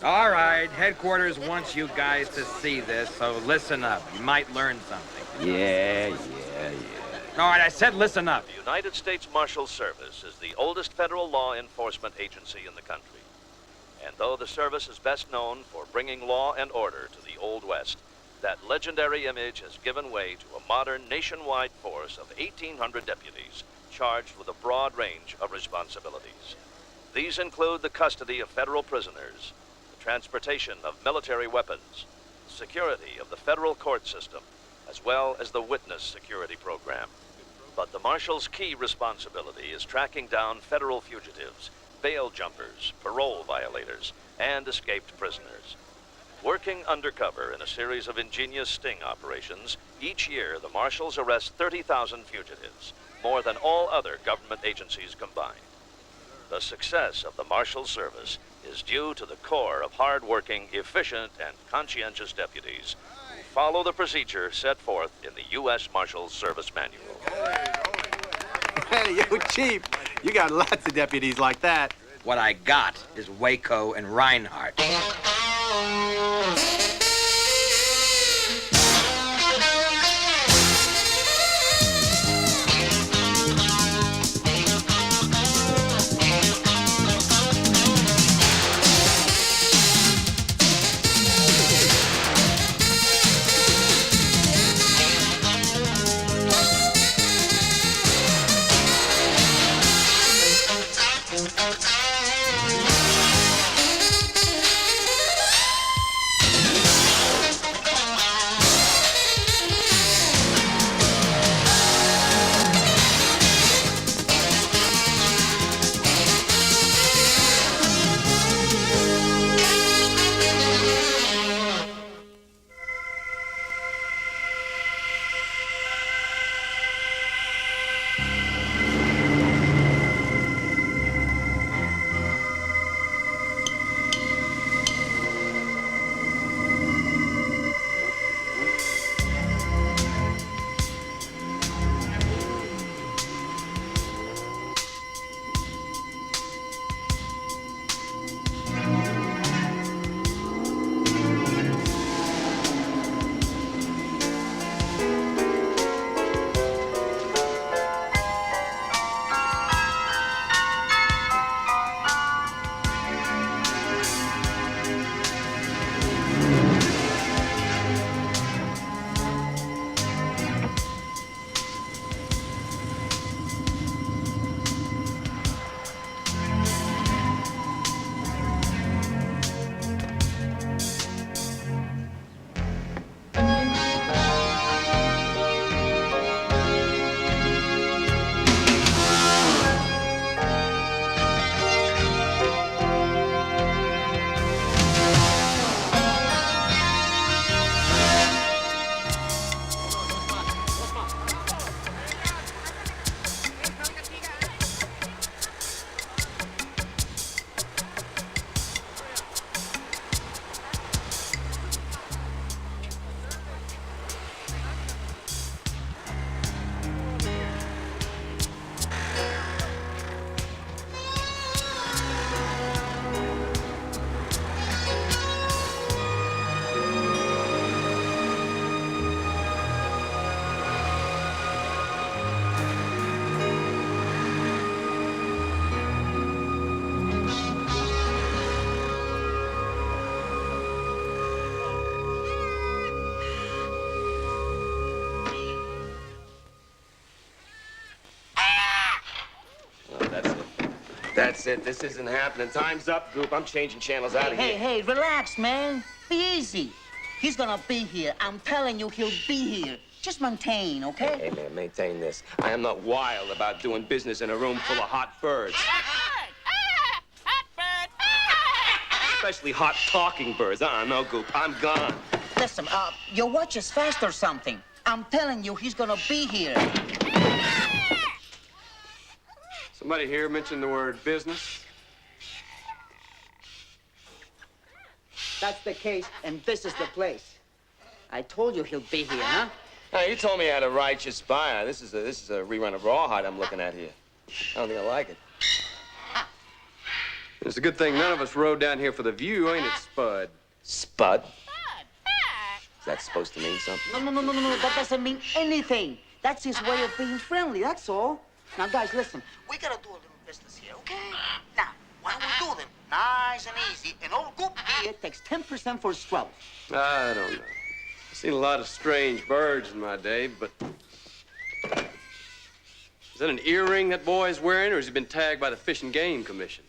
All right, headquarters wants you guys to see this, so listen up. You might learn something. Yeah. All right, I said listen up. The United States Marshals Service is the oldest federal law enforcement agency in the country. And though the service is best known for bringing law and order to the Old West, that legendary image has given way to a modern nationwide force of 1,800 deputies charged with a broad range of responsibilities. These include the custody of federal prisoners, the transportation of military weapons, security of the federal court system, as well as the witness security program. But the Marshal's key responsibility is tracking down federal fugitives, bail jumpers, parole violators, and escaped prisoners. Working undercover in a series of ingenious sting operations, each year the Marshals arrest 30,000 fugitives, more than all other government agencies combined. The success of the Marshal Service is due to the corps of hard-working, efficient, and conscientious deputies who follow the procedure set forth in the U.S. Marshals Service Manual. Hey, yo, Chief, you got lots of deputies like that. What I got is Waco and Rhinehart. That's it. This isn't happening. Time's up, group. I'm changing channels out of here. Hey, relax, man. Be easy. He's gonna be here. I'm telling you, he'll be here. Just maintain, okay? Hey, man, maintain this. I am not wild about doing business in a room full of hot birds. Hot bird! Especially hot talking birds. No, Goop. I'm gone. Listen, your watch is fast or something. I'm telling you, he's gonna be here. Somebody here mentioned the word business? That's the case, and this is the place. I told you he'll be here, huh? Hey, you told me I had a righteous buyer. This is a rerun of Rawhide I'm looking at here. I don't think I like it. It's a good thing none of us rode down here for the view, ain't it, Spud? Spud? Bud. Is that supposed to mean something? No. That doesn't mean anything. That's his way of being friendly, that's all. Now, guys, listen. We gotta do a little business here, okay? Now, what do we do then? Nice and easy. An old goop here takes 10% for his trouble. I don't know. I've seen a lot of strange birds in my day, but... Is that an earring that boy's wearing, or has he been tagged by the Fish and Game Commission?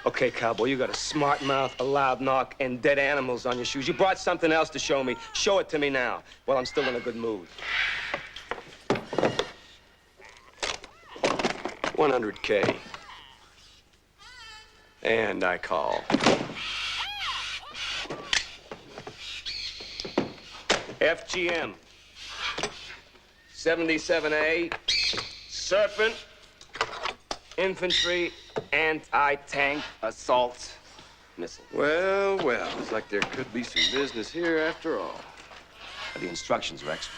Okay, cowboy, you got a smart mouth, a loud knock, and dead animals on your shoes. You brought something else to show me. Show it to me now, while I'm still in a good mood. 100K. And I call. FGM. 77A. Serpent. Infantry. Anti-tank assault missile. Well, looks like there could be some business here after all. The instructions, Rex.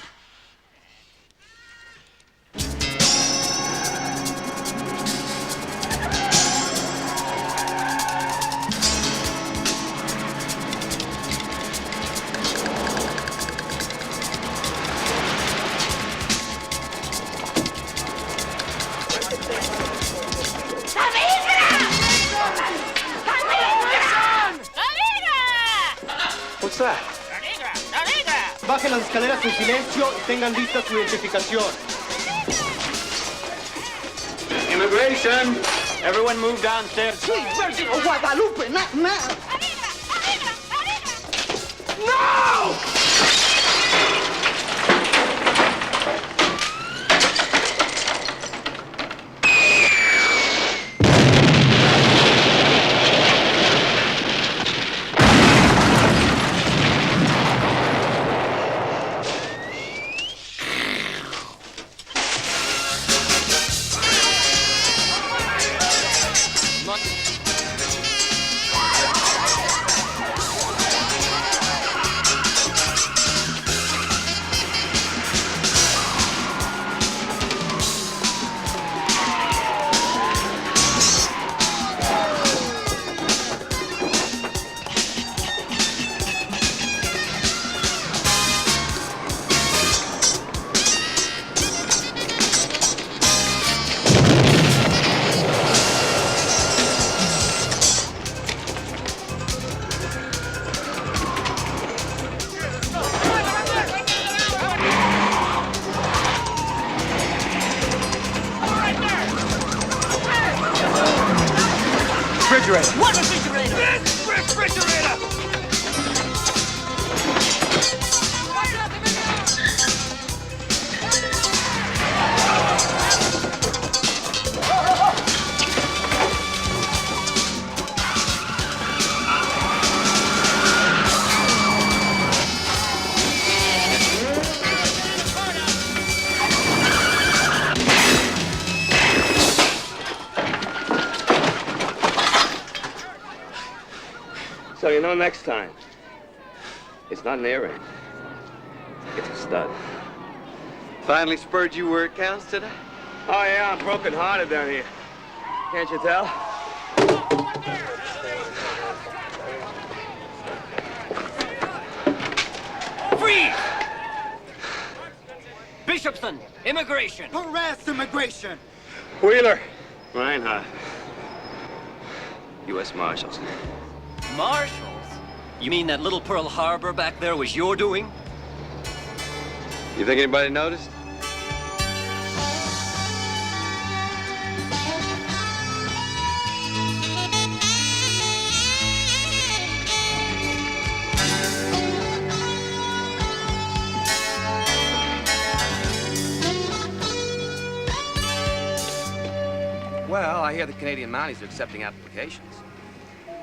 What's that? Bajen las escaleras en silencio y tengan lista su identificación. Immigration! Everyone move downstairs. Sweet Virgin of Guadalupe, not now. No! Refrigerator. What refrigerator? This refrigerator! So you know next time, it's not an earring. It's a stud. Finally spurred you where it counts today? Oh, yeah, I'm broken-hearted down here. Can't you tell? Freeze! Bishopson, immigration. Harass immigration. Wheeler. Rhinehart. U.S. Marshals. Marshals? You mean that little Pearl Harbor back there was your doing? You think anybody noticed? Well, I hear the Canadian Mounties are accepting applications.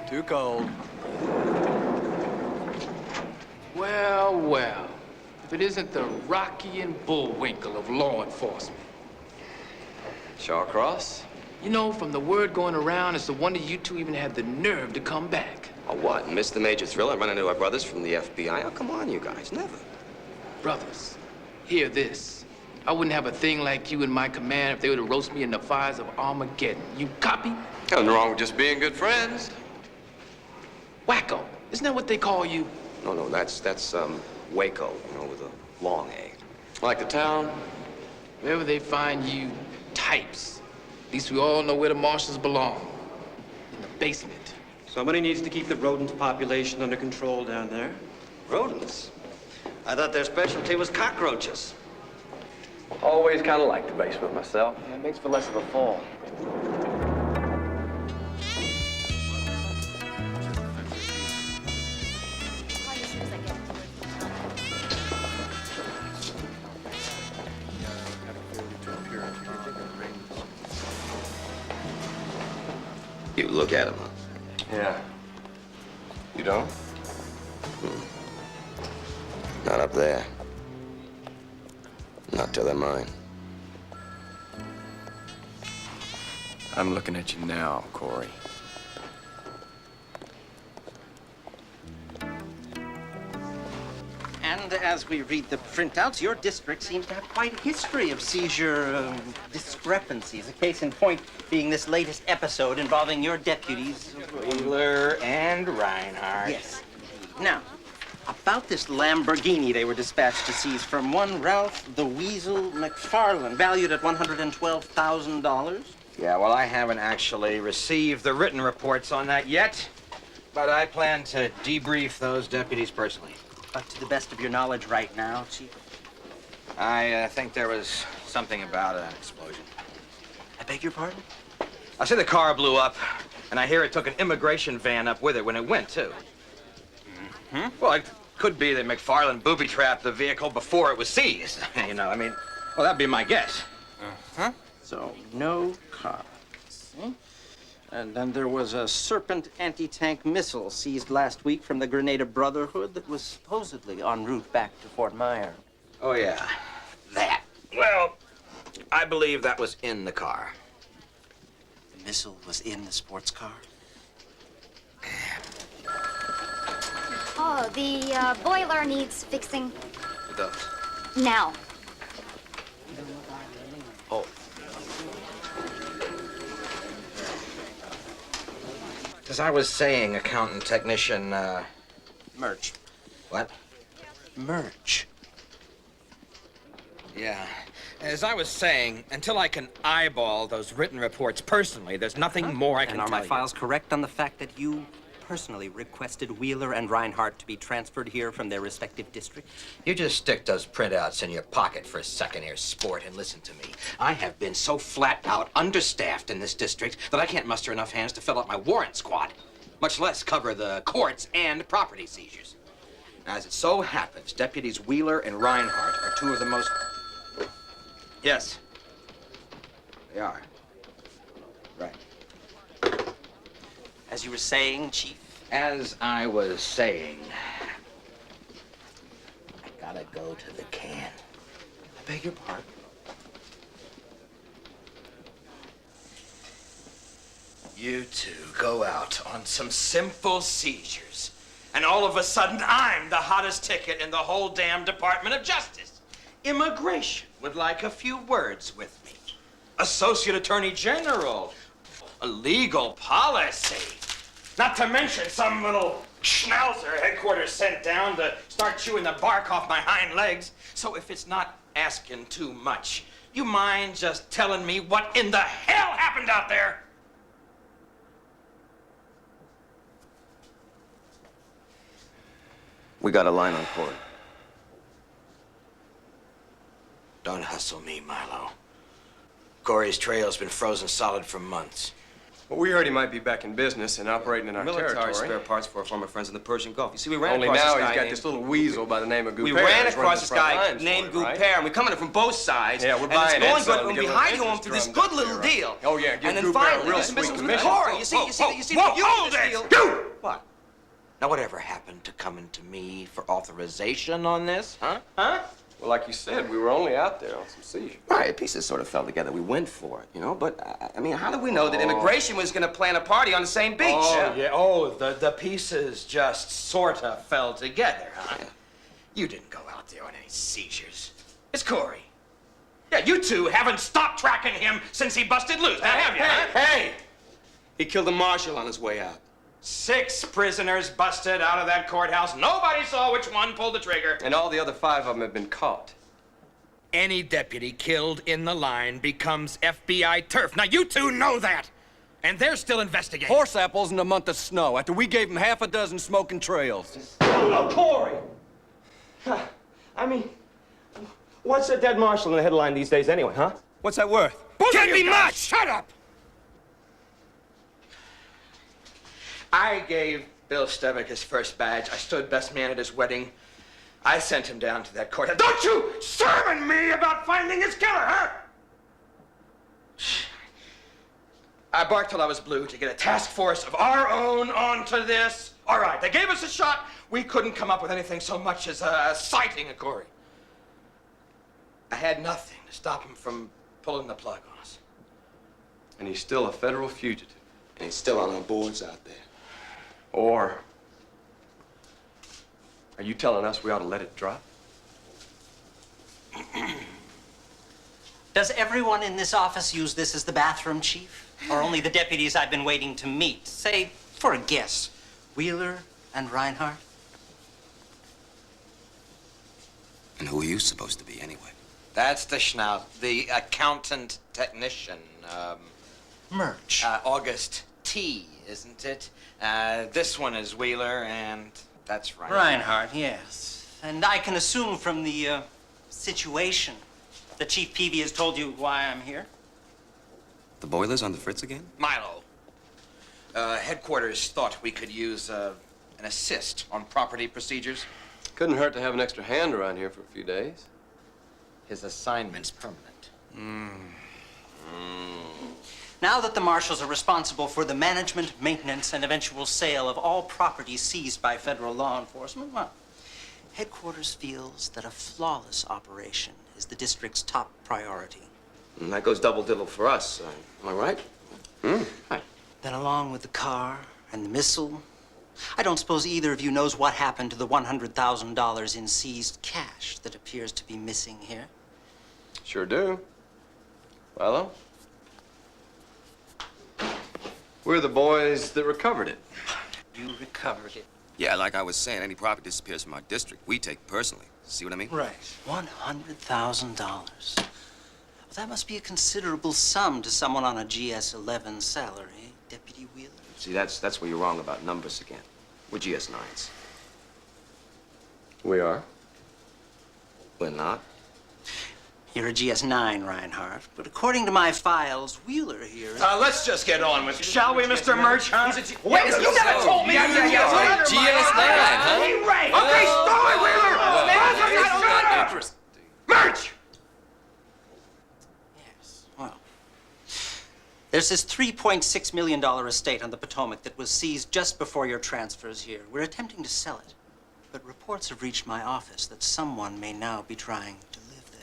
Too cold. Well, if it isn't the Rocky and Bullwinkle of law enforcement. Shawcross? You know, from the word going around, it's a wonder you two even had the nerve to come back. A what? Missed the major thrill and run into our brothers from the FBI? Oh, come on, you guys, never. Brothers, hear this. I wouldn't have a thing like you in my command if they would have roasted me in the fires of Armageddon. You copy? Nothing wrong with just being good friends. Waco. Isn't that what they call you? No, that's Waco, you know, with a long A. Like the town? Wherever they find you types. At least we all know where the Marshals belong. In the basement. Somebody needs to keep the rodent population under control down there. Rodents? I thought their specialty was cockroaches. Always kind of liked the basement myself. Yeah, it makes for less of a fall. You look at them, huh? Yeah. You don't? Not up there. Not till they're mine. I'm looking at you now, Corey. And as we read the printouts, your district seems to have quite a history of seizure discrepancies. A case in point being this latest episode involving your deputies. Wheeler and Rhinehart. Yes. Now, about this Lamborghini they were dispatched to seize from one Ralph the Weasel McFarland, valued at $112,000. Yeah, well, I haven't actually received the written reports on that yet, but I plan to debrief those deputies personally. But to the best of your knowledge right now, Chief? I think there was something about an explosion. I beg your pardon? I see the car blew up, and I hear it took an immigration van up with it when it went, too. Mm-hmm. Well, it could be that McFarland booby-trapped the vehicle before it was seized. You know, I mean, well, that'd be my guess. Uh-huh. So, no car. See? And then there was a Serpent anti-tank missile seized last week from the Grenada Brotherhood that was supposedly en route back to Fort Myer. Oh, yeah. That. Well, I believe that was in the car. The missile was in the sports car? Oh, the boiler needs fixing. It does. Now. Oh. As I was saying, accountant technician, Merch. What? Merch. Yeah. As I was saying, until I can eyeball those written reports personally, there's nothing more I can And are tell my you. files correct on the fact that you personally requested Wheeler and Rhinehart to be transferred here from their respective districts? You just stick those printouts in your pocket for a second here, sport, and listen to me. I have been so flat out understaffed in this district that I can't muster enough hands to fill out my warrant squad, much less cover the courts and property seizures. Now, as it so happens, deputies Wheeler and Rhinehart are two of the most... Yes. They are. Right. As you were saying, Chief? As I was saying, I gotta go to the can. I beg your pardon? You two go out on some simple seizures, and all of a sudden I'm the hottest ticket in the whole damn Department of Justice. Immigration would like a few words with me. Associate Attorney General. A legal policy. Not to mention some little schnauzer headquarters sent down to start chewing the bark off my hind legs. So if it's not asking too much, you mind just telling me what in the hell happened out there? We got a line on Corey. Don't hustle me, Milo. Corey's trail's been frozen solid for months. Well, we heard he might be back in business and operating in our Military territory. spare parts for our former friends in the Persian Gulf. You see, we ran Only across now this guy he's got named... this little weasel by the name of Gouper. We ran who's running across the this front guy lines named for it, right? Gouper, and we're coming in from both sides. Yeah, we're and buying it's going it, good, so and we we get a hide little him to this interest good drummed up little there, deal. right? Oh, yeah, give and then Gouper a finally, real this sweet business with commission. Corey. You see, hold this it! deal. What? Now, whatever happened to coming to me for authorization on this, huh? Huh? Well, like you said, we were only out there on some seizure. Right, pieces sort of fell together. We went for it, you know? But, I mean, how did we know that immigration was going to plan a party on the same beach? Oh, yeah. Oh, the pieces just sort of fell together, huh? Yeah. You didn't go out there on any seizures. It's Corey. Yeah, you two haven't stopped tracking him since he busted loose, now have you? Huh? Hey! He killed a marshal on his way out. 6 prisoners busted out of that courthouse. Nobody saw which one pulled the trigger. And all the other 5 of them have been caught. Any deputy killed in the line becomes FBI turf. Now, you two know that. And they're still investigating. Horse apples in a month of snow after we gave them half a dozen smoking trails. Oh, Corey! I mean, what's a dead marshal in the headline these days anyway, huh? What's that worth? Can't be much! Shut up! I gave Bill Stevick his first badge. I stood best man at his wedding. I sent him down to that courthouse. Don't you sermon me about finding his killer, huh? I barked till I was blue to get a task force of our own onto this. All right, they gave us a shot. We couldn't come up with anything so much as a sighting of Corey. I had nothing to stop him from pulling the plug on us. And he's still a federal fugitive. And he's still on our boards out there. Or are you telling us we ought to let it drop? Does everyone in this office use this as the bathroom, Chief? Or only the deputies I've been waiting to meet? Say, for a guess, Wheeler and Rhinehart? And who are you supposed to be anyway? That's the schnout, the accountant technician. Murch. August T, isn't it? This one is Wheeler, and that's right. Rhinehart, yes. And I can assume from the situation that Chief Peavy has told you why I'm here? The boiler's on the fritz again? Milo. Headquarters thought we could use an assist on property procedures. Couldn't hurt to have an extra hand around here for a few days. His assignment's permanent. Now that the Marshals are responsible for the management, maintenance, and eventual sale of all property seized by federal law enforcement, well, Headquarters feels that a flawless operation is the district's top priority. And that goes double dibble for us. Am I right? Hi. Then along with the car and the missile, I don't suppose either of you knows what happened to the $100,000 in seized cash that appears to be missing here. Sure do. Well, we're the boys that recovered it. You recovered it. Yeah, like I was saying, any property disappears from our district, we take personally. See what I mean? Right. $100,000. Well, that must be a considerable sum to someone on a GS-11 salary, Deputy Wheeler. See, that's where you're wrong about numbers again. We're GS-9s. We are. We're not. You're a GS-9, Rhinehart, but according to my files, Wheeler here is... Let's just get on with it, shall we, Mr. Murch, huh? Wait, you never told me! Yeah. GS-9, huh? Right. Okay, stop it, Wheeler! Murch! Yes, well... There's this $3.6 million estate on the Potomac that was seized just before your transfers here. We're attempting to sell it, but reports have reached my office that someone may now be trying to live there.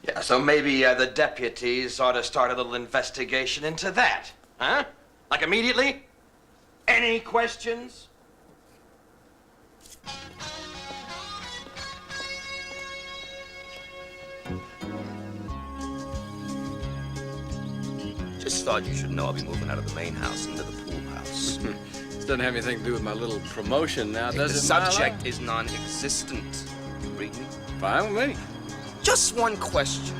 Yeah, so maybe the deputies ought to start a little investigation into that, huh? Like immediately? Any questions? Just thought you should know I'll be moving out of the main house into the pool house. This doesn't have anything to do with my little promotion now, does it? The subject is non-existent. You read me? Fine with me. Just one question.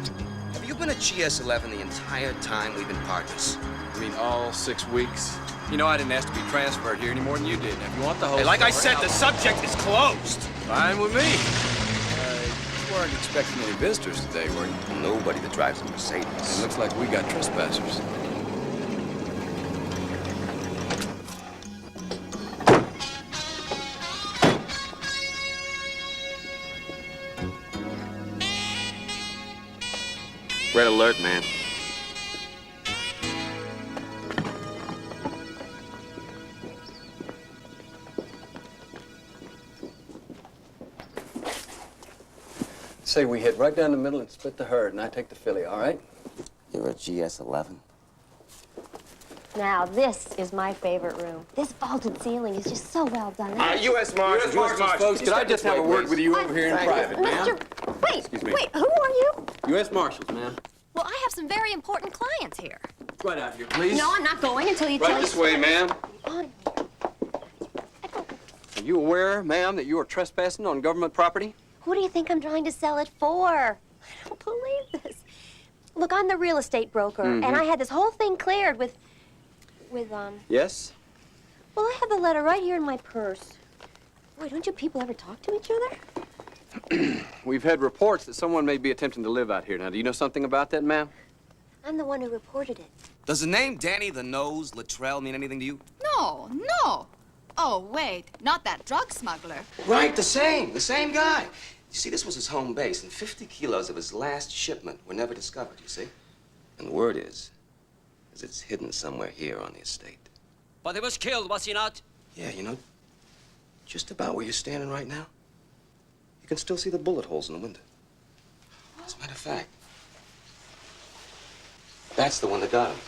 Have you been at GS-11 the entire time we've been partners? I mean, all 6 weeks. You know, I didn't ask to be transferred here any more than you did. If you want the whole Hey, like I story, said, the subject is closed. Fine with me. You weren't expecting any visitors today, were you? Nobody that drives a Mercedes. It looks like we got trespassers. Red alert, man. Say we hit right down the middle and split the herd, and I take the filly, all right? You're a GS-11? Now, this is my favorite room. This vaulted ceiling is just so well done. U.S. Marshals, folks, could I just have a word with you over here in private, ma'am? Wait, who are you? U.S. Marshals, ma'am. Well, I have some very important clients here. Right out here, please. No, I'm not going until you tell Right this way, ma'am. On. Are you aware, ma'am, that you are trespassing on government property? Who do you think I'm trying to sell it for? I don't believe this. Look, I'm the real estate broker, and I had this whole thing cleared with, Yes? well, I have the letter right here in my purse. Boy, don't you people ever talk to each other? We've had reports that someone may be attempting to live out here. Now, do you know something about that, ma'am? I'm the one who reported it. Does the name Danny the Nose Luttrell mean anything to you? No, no. Oh, wait, not that drug smuggler. Right, the same guy. You see, this was his home base, and 50 kilos of his last shipment were never discovered, you see? And the word is it's hidden somewhere here on the estate. But he was killed, was he not? Yeah, you know, just about where you're standing right now, you can still see the bullet holes in the window. As a matter of fact, that's the one that got him.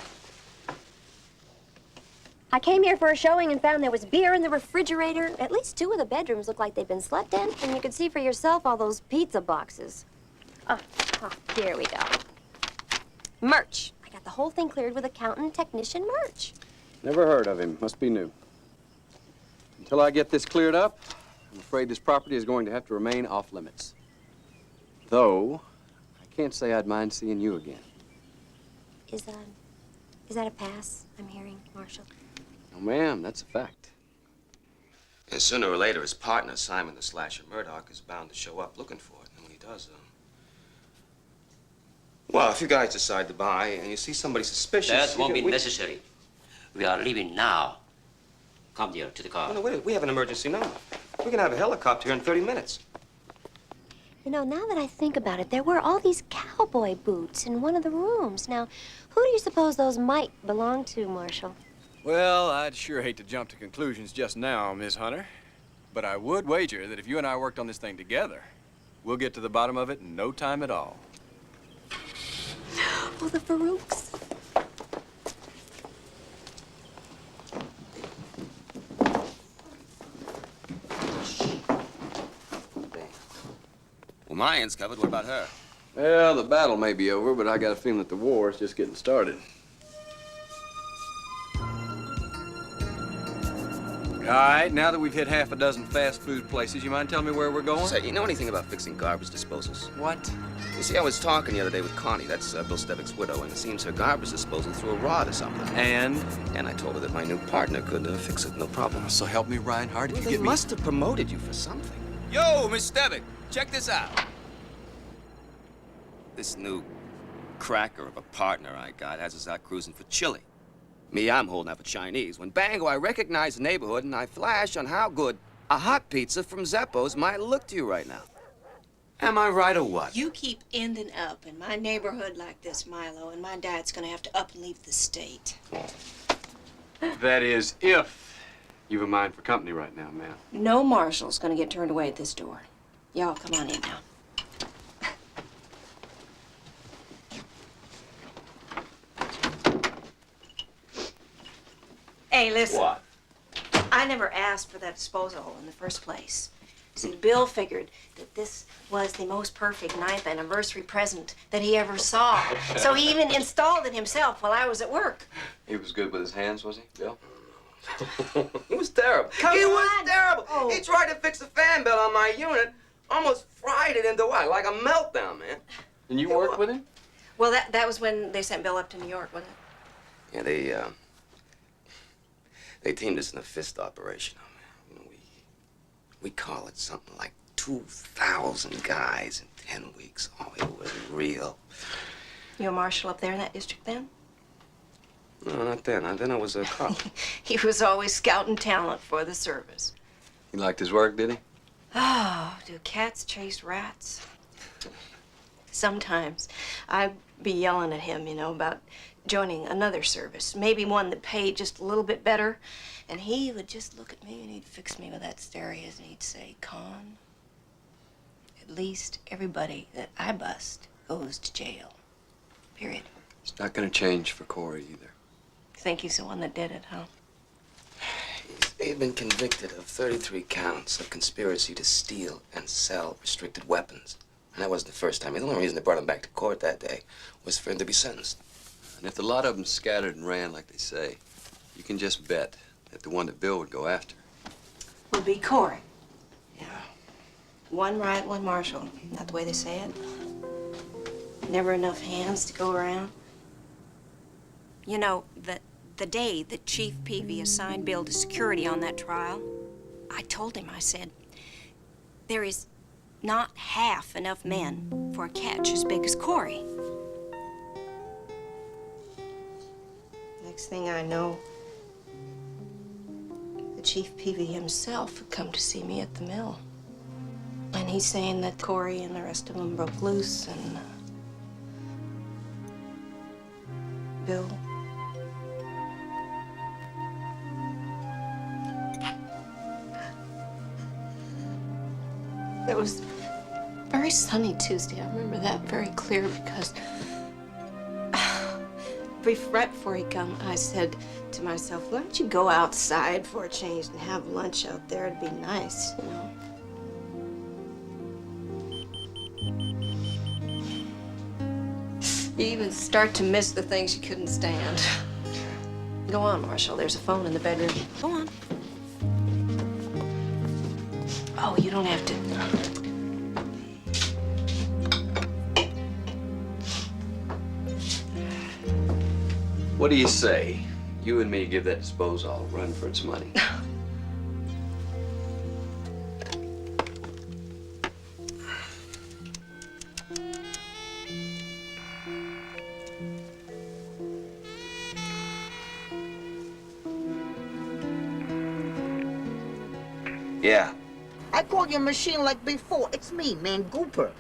I came here for a showing and found there was beer in the refrigerator. At least 2 of the bedrooms look like they've been slept in, and you could see for yourself all those pizza boxes. Oh, here we go. Merch. I got the whole thing cleared with accountant technician merch. Never heard of him. Must be new. Until I get this cleared up, I'm afraid this property is going to have to remain off limits. Though, I can't say I'd mind seeing you again. Is that a pass I'm hearing, Marshal? No, ma'am, that's a fact. And sooner or later, his partner, Simon the Slasher Murdoch, is bound to show up looking for it. And when he does, well, if you guys decide to buy and you see somebody suspicious... That won't be necessary. We are leaving now. Come here to the car. No, wait, we have an emergency number. We can have a helicopter here in 30 minutes. You know, now that I think about it, there were all these cowboy boots in one of the rooms. Now, who do you suppose those might belong to, Marshal? Well, I'd sure hate to jump to conclusions just now, Miss Hunter. But I would wager that if you and I worked on this thing together, we'll get to the bottom of it in no time at all. Oh, the Farouks. Well, my end's covered. What about her? Well, the battle may be over, but I got a feeling that the war is just getting started. All right, now that we've hit half a dozen fast food places, you mind telling me where we're going? Say, you know anything about fixing garbage disposals? What? You see, I was talking the other day with Connie, that's Bill Stevick's widow, and it seems her garbage disposal threw a rod or something. And I told her that my new partner could fix it, no problem. So help me, Rhinehart, if you They give me... must have promoted you for something. Yo, Miss Stevick, check this out. This new cracker of a partner I got has us out cruising for Chile. Me, I'm holding out for Chinese. When bango, I recognize the neighborhood and I flash on how good a hot pizza from Zeppo's might look to you right now. Am I right or what? You keep ending up in my neighborhood like this, Milo, and my dad's gonna have to up and leave the state. That is, if you've a mind for company right now, ma'am. No Marshall's gonna get turned away at this door. Y'all come on in now. Hey, listen. What? I never asked for that disposal in the first place. See, Bill figured that this was the most perfect 9th anniversary present that he ever saw. So he even installed it himself while I was at work. He was good with his hands, was he, Bill? It was terrible. Come It on. was terrible. Oh. He tried to fix the fan belt on my unit, almost fried it into what? Like a meltdown, man. And you worked with him? Well, that was when they sent Bill up to New York, wasn't it? Yeah, they teamed us in a fist operation. You know, we call it something like 2,000 guys in 10 weeks. Oh, it was real. You a marshal up there in that district then? No, not then. Then I was a cop. He was always scouting talent for the service. He liked his work, did he? Oh, do cats chase rats? Sometimes I'd be yelling at him, you know, about joining another service, maybe one that paid just a little bit better, and he would just look at me and he'd fix me with that stare of his and he'd say, Con, at least everybody that I bust goes to jail. Period. It's not gonna change for Corey either. Think he's the one that did it, huh? He's been convicted of 33 counts of conspiracy to steal and sell restricted weapons. And that wasn't the first time. The only reason they brought him back to court that day was for him to be sentenced. And if the lot of them scattered and ran like they say, you can just bet that the one that Bill would go after Will be Corey. Yeah. One right, one Marshal. Isn't that the way they say it? Never enough hands to go around. You know, the day that Chief Peavy assigned Bill to security on that trial, I told him, I said, there is not half enough men for a catch as big as Corey. Next thing I know, the Chief Peavy himself had come to see me at the mill. And he's saying that Corey and the rest of them broke loose and Bill. It was very sunny Tuesday. I remember that very clear because right before he come, I said to myself, why don't you go outside for a change and have lunch out there? It'd be nice, you know. You even start to miss the things you couldn't stand. Go on, Marshal. There's a phone in the bedroom. Go on. Oh, you don't have to. What do you say? You and me give that disposal a run for its money. Yeah. I called your machine like before. It's me, man, Gooper.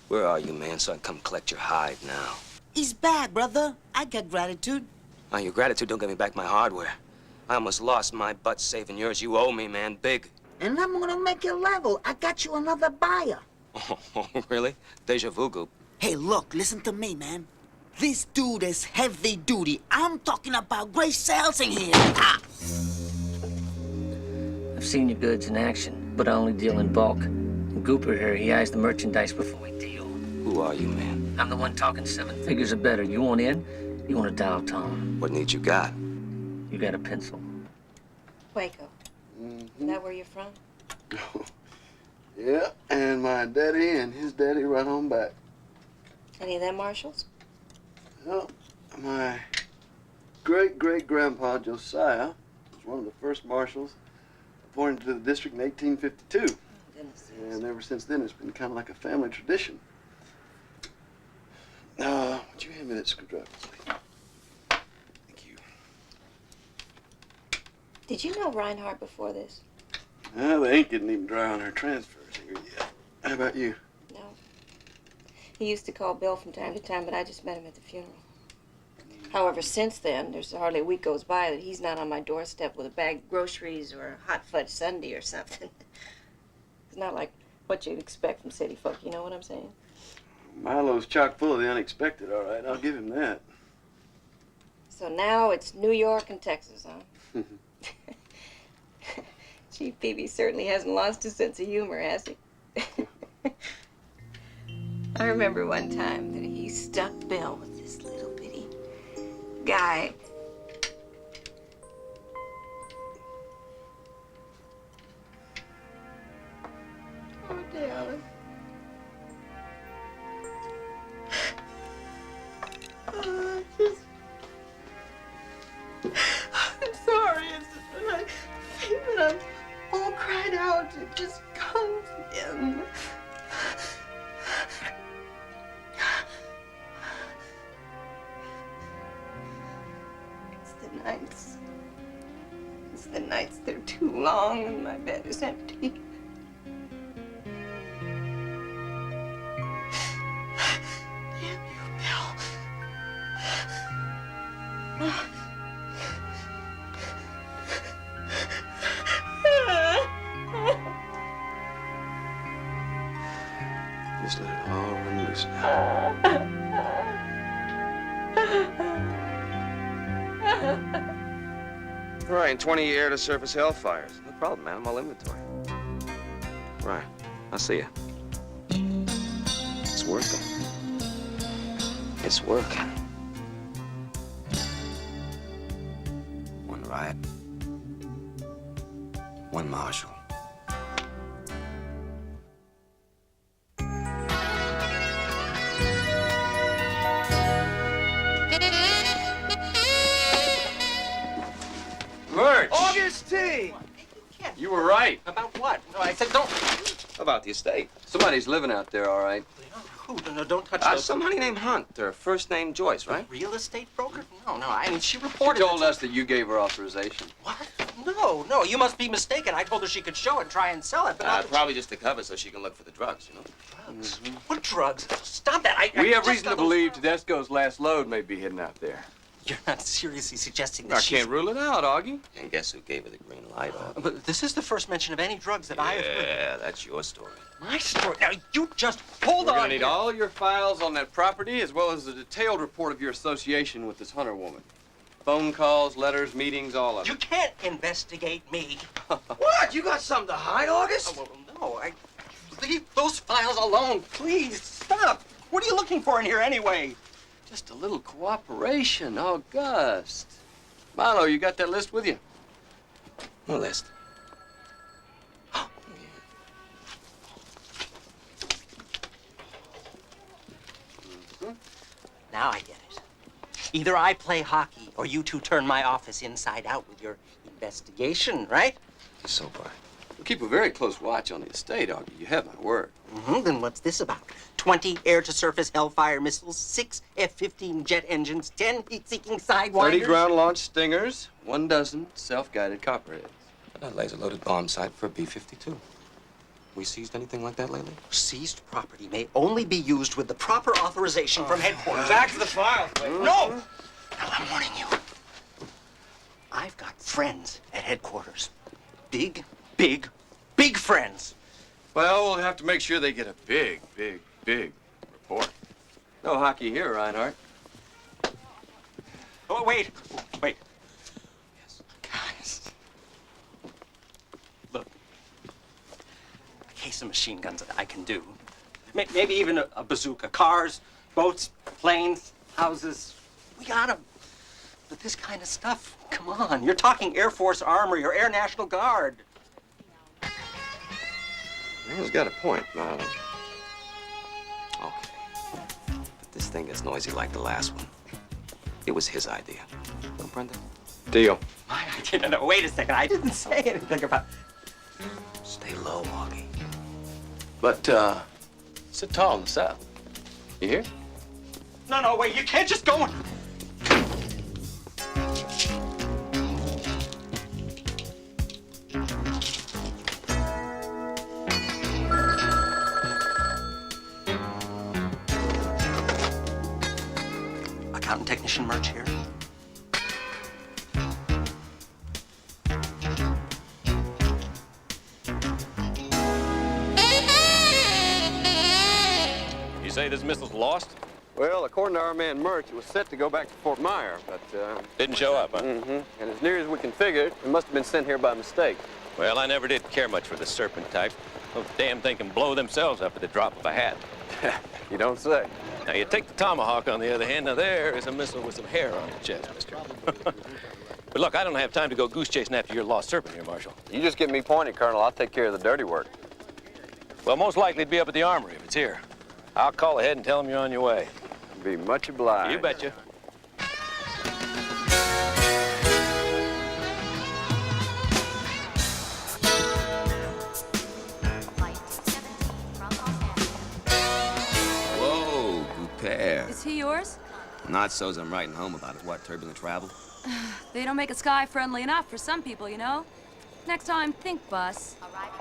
Where are you, man, so I can come collect your hide now? He's back, brother. I got gratitude. Now, your gratitude don't get me back my hardware. I almost lost my butt saving yours. You owe me, man, big. And I'm gonna make it level. I got you another buyer. Oh, really? Deja vu, Goop. Hey, look, listen to me, man. This dude is heavy duty. I'm talking about great sales in here. Ah. I've seen your goods in action, but I only deal in bulk. And Gooper here, he eyes the merchandise before we deal. Who are you, man? I'm the one talking 7 figures or better. You want in? You want to dial Tom? What need you got? You got a pencil. Waco. Is that where you're from? Yeah, and my daddy and his daddy right on back. Any of them Marshals? Well, my great-great-grandpa Josiah was one of the first marshals appointed to the district in 1852. And ever since then, it's been kind of like a family tradition. Would you hand me that screwdriver, please? Thank you. Did you know Rhinehart before this? Well, the ink didn't even dry on her transfers here yet. How about you? No. He used to call Bill from time to time, but I just met him at the funeral. However, since then, there's hardly a week goes by that he's not on my doorstep with a bag of groceries or a hot fudge sundae or something. It's not like what you'd expect from city folk, you know what I'm saying? Milo's chock full of the unexpected, all right. I'll give him that. So now it's New York and Texas, huh? Chief Peavy certainly hasn't lost his sense of humor, has he? I remember one time that he stuck Bill with this little bitty guy. Oh, darling. I'm sorry. When I'm all cried out, it just comes in. It's the nights they're too long and my bed is empty. Damn you, Bill. Just let it all run loose now. Right, 20 air-to-surface hellfires. No problem, man. I'm all inventory. Right. I'll see you. working. It's working. One riot. One marshal. Merch! Augustine! You were right. About what? No, I said don't. About the estate. Somebody's living out there, all right. Who? No, don't touch those. Somebody named Hunt. Her first name Joyce, right? Real estate broker? No, I mean, she She reported. told us that you gave her authorization. What? No, you must be mistaken. I told her she could show it, try and sell it, but not Probably just to cover so she can look for the drugs, you know? drugs. What drugs? Stop that. I We have just reason to got those- believe Tedesco's last load may be hidden out there. You're not seriously suggesting that I she's... can't rule it out, Augie. And guess who gave her the green light on? But this is the first mention of any drugs that I have heard. Yeah, that's your story. My story? Now, you just hold We're on gonna need here. all your files on that property, as well as a detailed report of your association with this Hunter woman. Phone calls, letters, meetings, all of it. You can't investigate me. What? You got something to hide, August? Oh, well, no, leave those files alone, please. Stop. What are you looking for in here anyway? Just a little cooperation, August. Milo, you got that list with you? What list? Now I get it. Either I play hockey or you two turn my office inside out with your investigation, right? So far. We'll keep a very close watch on the estate, Augie. You have my word. Then what's this about? 20 air-to-surface Hellfire missiles, 6 F-15 jet engines, 10 heat-seeking Sidewinders. 30 ground-launched Stingers, 1 dozen self-guided Copperheads. That laser-loaded bomb sight for a B-52. We seized anything like that lately? Seized property may only be used with the proper authorization from headquarters. Back to the file, please. No! Now, I'm warning you. I've got friends at headquarters. Big, big, big friends. Well, we'll have to make sure they get a big, big, big report. No hockey here, Rhinehart. Oh, wait. Yes. Guys. Look. A case of machine guns that I can do. Maybe even a bazooka. Cars, boats, planes, houses. We got them. But this kind of stuff, come on. You're talking Air Force Armory or Air National Guard. Man's got a point, Milo. Okay. But this thing gets noisy like the last one. It was his idea. No, Brenda? Deal. My idea? No, wait a second. I didn't say anything about... Stay low, Augie. But, sit tall in the south. You hear? No, wait. You can't just go... Accountant technician merch here. You say this missile's lost? Well, according to our man Merch, it was set to go back to Fort Myer, but, Didn't show up, huh? And as near as we can figure, it must have been sent here by mistake. Well, I never did care much for the serpent type. Those damn thing can blow themselves up at the drop of a hat. You don't say. Now, you take the Tomahawk, on the other hand. Now, there is a missile with some hair on its chest, mister. But look, I don't have time to go goose chasing after your lost serpent here, Marshal. You just get me pointed, Colonel. I'll take care of the dirty work. Well, most likely it'd be up at the armory if it's here. I'll call ahead and tell them you're on your way. Be much obliged. You betcha. Whoa, Goupert. Is he yours? Not so's I'm writing home about it. What, turbulent travel? They don't make a sky friendly enough for some people, you know? Next time, think bus.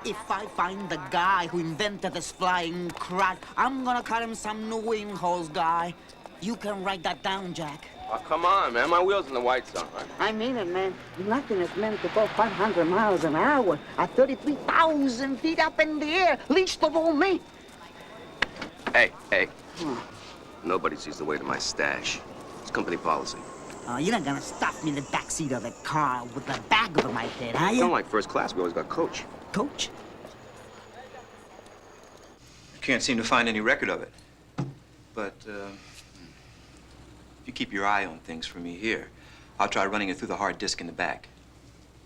If I find the guy who invented this flying crap, I'm gonna cut him some new wing holes, guy. You can write that down, Jack. Oh, come on, man. My wheel's in the white zone, right? I mean it, man. Nothing is meant to go 500 miles an hour at 33,000 feet up in the air, least of all me. Hey. Nobody sees the way to my stash. It's company policy. You're not gonna stop me in the backseat of the car with a bag over my head, are you? Don't like first class. We always got coach. Coach? Can't seem to find any record of it. But if you keep your eye on things for me here, I'll try running it through the hard disk in the back.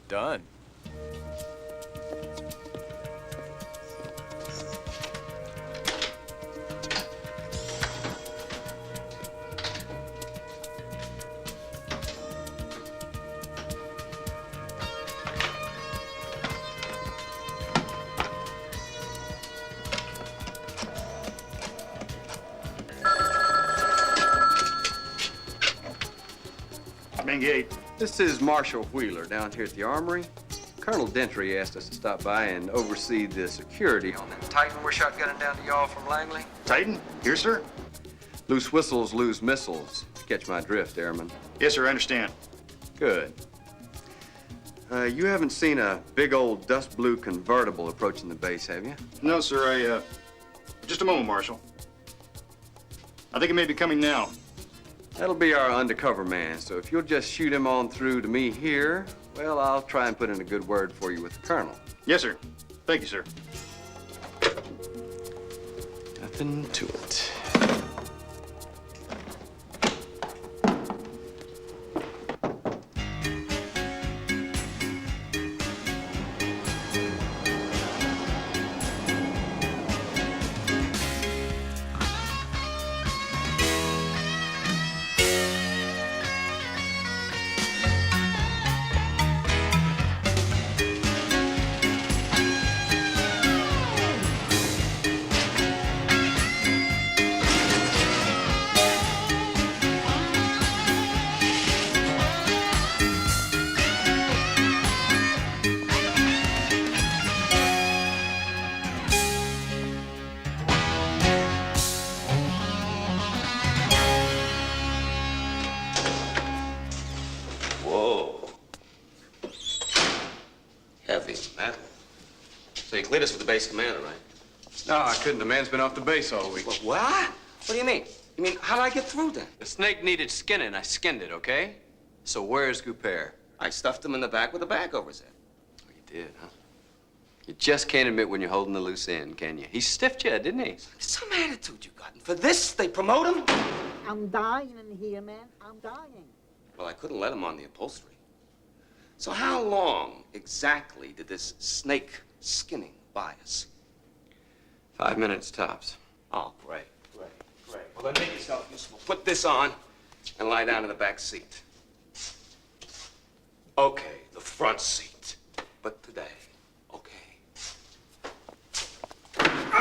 Done. This is Marshal Wheeler down here at the Armory. Colonel Dentry asked us to stop by and oversee the security on that Titan we're shotgunning down to y'all from Langley. Titan? Here, sir? Loose whistles lose missiles. If you catch my drift, Airman. Yes, sir, I understand. Good. You haven't seen a big old dust blue convertible approaching the base, have you? No, sir, just a moment, Marshal. I think it may be coming now. That'll be our undercover man, so if you'll just shoot him on through to me here, well, I'll try and put in a good word for you with the Colonel. Yes, sir. Thank you, sir. Nothing to it. Cleared us with the base commander, right? No, I couldn't. The man's been off the base all week. What? What do you mean? You mean, how did I get through then? The snake needed skinning. I skinned it, okay? So where's Gouper? I stuffed him in the back with a bag over his head. Oh, you did, huh? You just can't admit when you're holding the loose end, can you? He stiffed you, didn't he? Some attitude you got. And for this, they promote him? I'm dying in here, man. I'm dying. Well, I couldn't let him on the upholstery. So how long exactly did this snake skinning buy us? 5 minutes tops. Oh, great. Well, then make yourself useful. Put this on and lie down in the back seat. Okay, the front seat. But today, okay.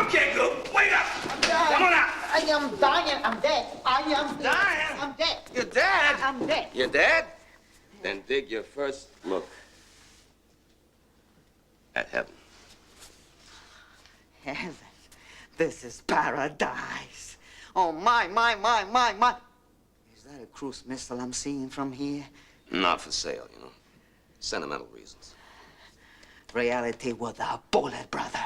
Okay, good. Wait up! I'm dying. Come on out! I am dying. I'm dead. I am dying. I'm dead. You're dead? I'm dead. You're dead? Then dig your first look at heaven. Heaven. This is paradise. Oh, my. Is that a cruise missile I'm seeing from here? Not for sale, you know. Sentimental reasons. Reality with a bullet, brother.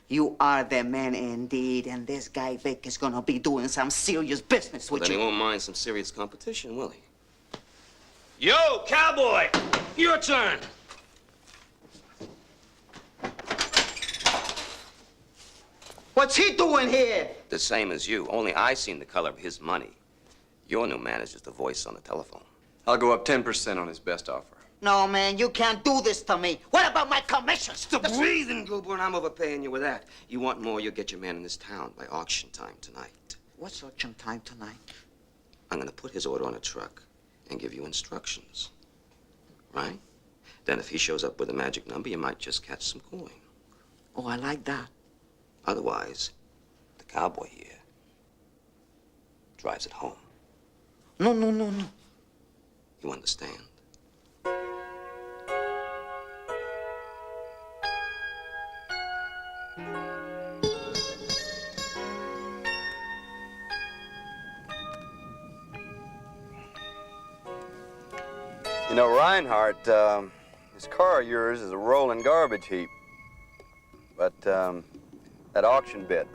You are the man indeed, and this guy Vic is gonna be doing some serious business with Then you. he won't mind some serious competition, will he? Yo, cowboy! Your turn! What's he doing here? The same as you, only I seen the color of his money. Your new man is just a voice on the telephone. I'll go up 10% on his best offer. No, man, you can't do this to me. What about my commissions? The breathing, Goober, and I'm overpaying you with that. You want more, you'll get your man in this town by auction time tonight. What's auction time tonight? I'm gonna put his order on a truck and give you instructions. Right? Then if he shows up with a magic number, you might just catch some coin. Oh, I like that. Otherwise, the cowboy here drives it home. No. You understand? You know, Rhinehart, this car of yours is a rolling garbage heap. But, that auction bit,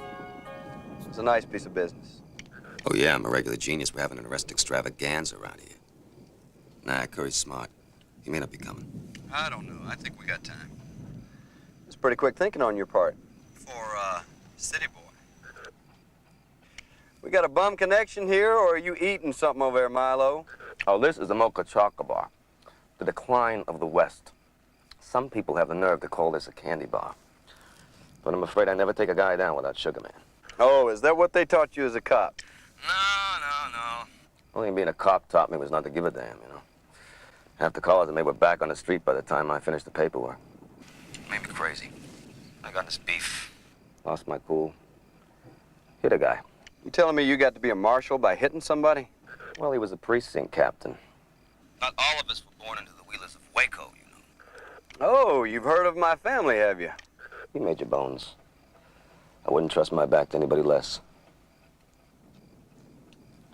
it's a nice piece of business. Oh, yeah, I'm a regular genius. We're having an arrest extravaganza around here. Nah, Curry's smart. He may not be coming. I don't know. I think we got time. It's pretty quick thinking on your part. For, city boy. We got a bum connection here, or are you eating something over there, Milo? Oh, this is the Mocha Chocolate Bar. The decline of the West. Some people have the nerve to call this a candy bar. But I'm afraid I never take a guy down without Sugar Man. Oh, is that what they taught you as a cop? No. Only being a cop taught me was not to give a damn, you know. Half the callers I made were back on the street by the time I finished the paperwork. Made me crazy. I got in this beef. Lost my cool. Hit a guy. You telling me you got to be a marshal by hitting somebody? Well, he was a precinct captain. Not all of us were born into the wheelers of Waco, you know. Oh, you've heard of my family, have you? You made your bones. I wouldn't trust my back to anybody less.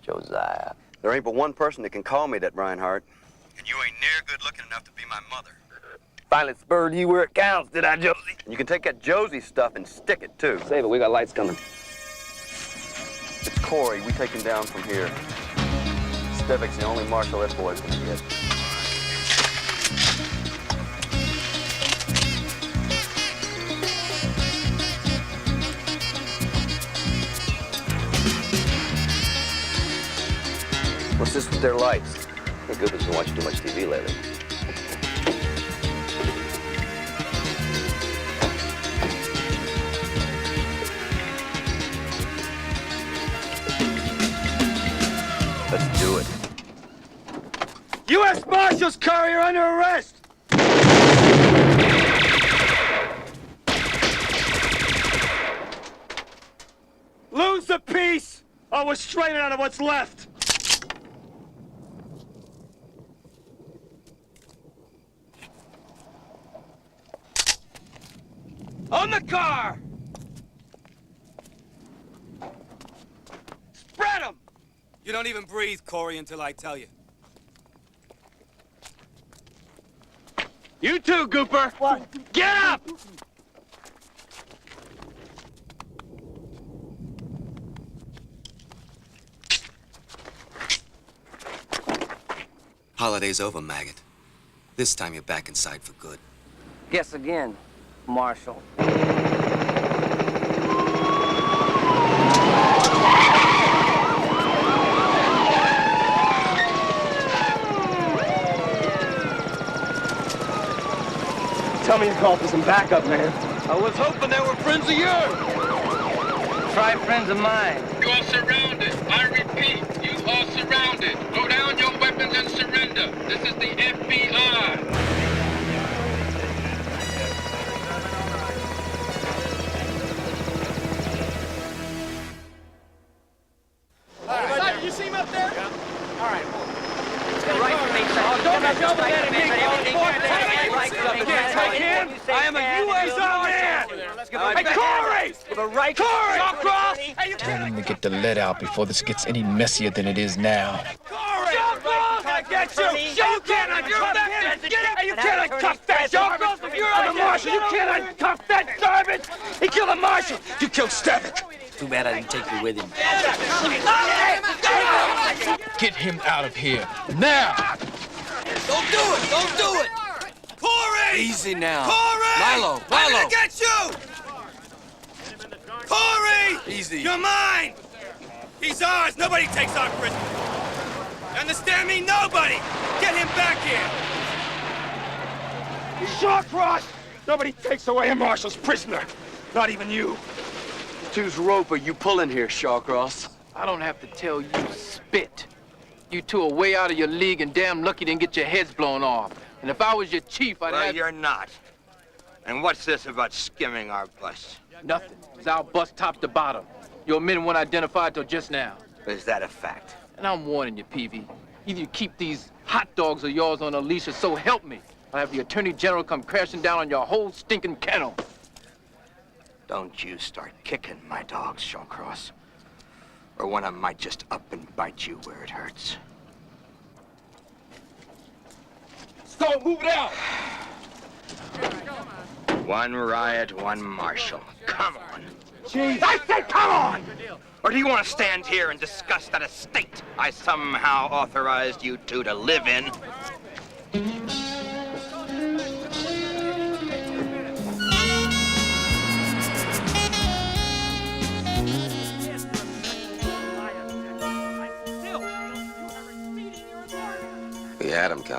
Josiah. There ain't but one person that can call me that, Rhinehart. And you ain't near good looking enough to be my mother. Finally spurred you where it counts, did I, Josie? You can take that Josie stuff and stick it, too. Save it, we got lights coming. It's Corey. We take him down from here. Stevik's the only marshal that boy's gonna get. What's this with their lights? The Goobers been watching too much TV lately. Let's do it. U.S. Marshals, Curry, are under arrest! Lose the peace, or we're straining out of what's left! On the car! Spread them! You don't even breathe, Corey, until I tell you. You too, Gooper! What? Get up! Holiday's over, maggot. This time you're back inside for good. Guess again, Marshal. Tell me you called for some backup, man. I was hoping they were friends of yours. Try friends of mine. You are surrounded. I repeat, you are surrounded. Throw down your weapons and surrender. This is the FBI. You see him up there? Yeah. All right. I am a U.S. man! Hey, Corey! With a right Corey! Shawcross! Tell them to get the lead out before this gets any messier than it is now. Corey! Shawcross! I get you! You can't uncuff that! Hey, you can't uncuff that garbage! I'm a marshal! You can't uncuff that garbage! He killed a marshal! You killed Stevic! Too bad I didn't take you with him. Get him out of here, now! Don't do it! Don't do it! Corey! Easy now. Corey! Milo! I'm gonna get you! Corey! Easy. You're mine! He's ours! Nobody takes our prisoner! You understand me? Nobody! Get him back here! Shawcross! Nobody takes away a marshal's prisoner! Not even you! Whose rope are you pulling here, Shawcross? I don't have to tell you, spit. You two are way out of your league and damn lucky didn't get your heads blown off. And if I was your chief, I'd Well, have... you're not. And what's this about skimming our bus? Nothing. It's our bus top to bottom. Your men weren't identified till just now. Is that a fact? And I'm warning you, Peavy. Either you keep these hot dogs of yours on a leash or so help me. I'll have the Attorney General come crashing down on your whole stinking kennel. Don't you start kicking my dogs, Shawcross. Or one of 'em might just up and bite you where it hurts. So, move it out! One riot, one marshal. Come on. Jeez. I said come on! Or do you want to stand here and discuss that estate I somehow authorized you two to live in?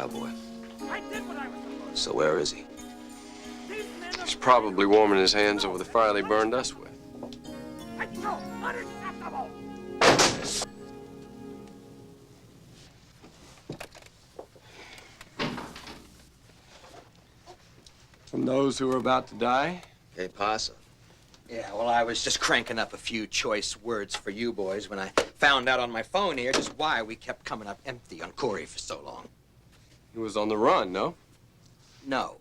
trial, boy. So where is he? He's probably warming his hands over the fire they burned us with. From those who are about to die? Que pasa? Yeah, well, I was just cranking up a few choice words for you boys when I found out on my phone here just why we kept coming up empty on Corey for so long. He was on the run, no? No.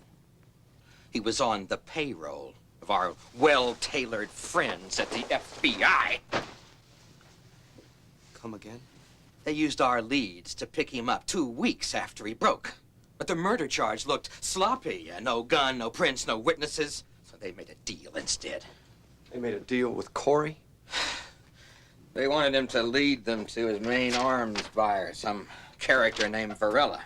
He was on the payroll of our well-tailored friends at the FBI. Come again? They used our leads to pick him up 2 weeks after he broke. But the murder charge looked sloppy. No gun, no prints, no witnesses. So they made a deal instead. They made a deal with Corey? They wanted him to lead them to his main arms buyer, some character named Varela.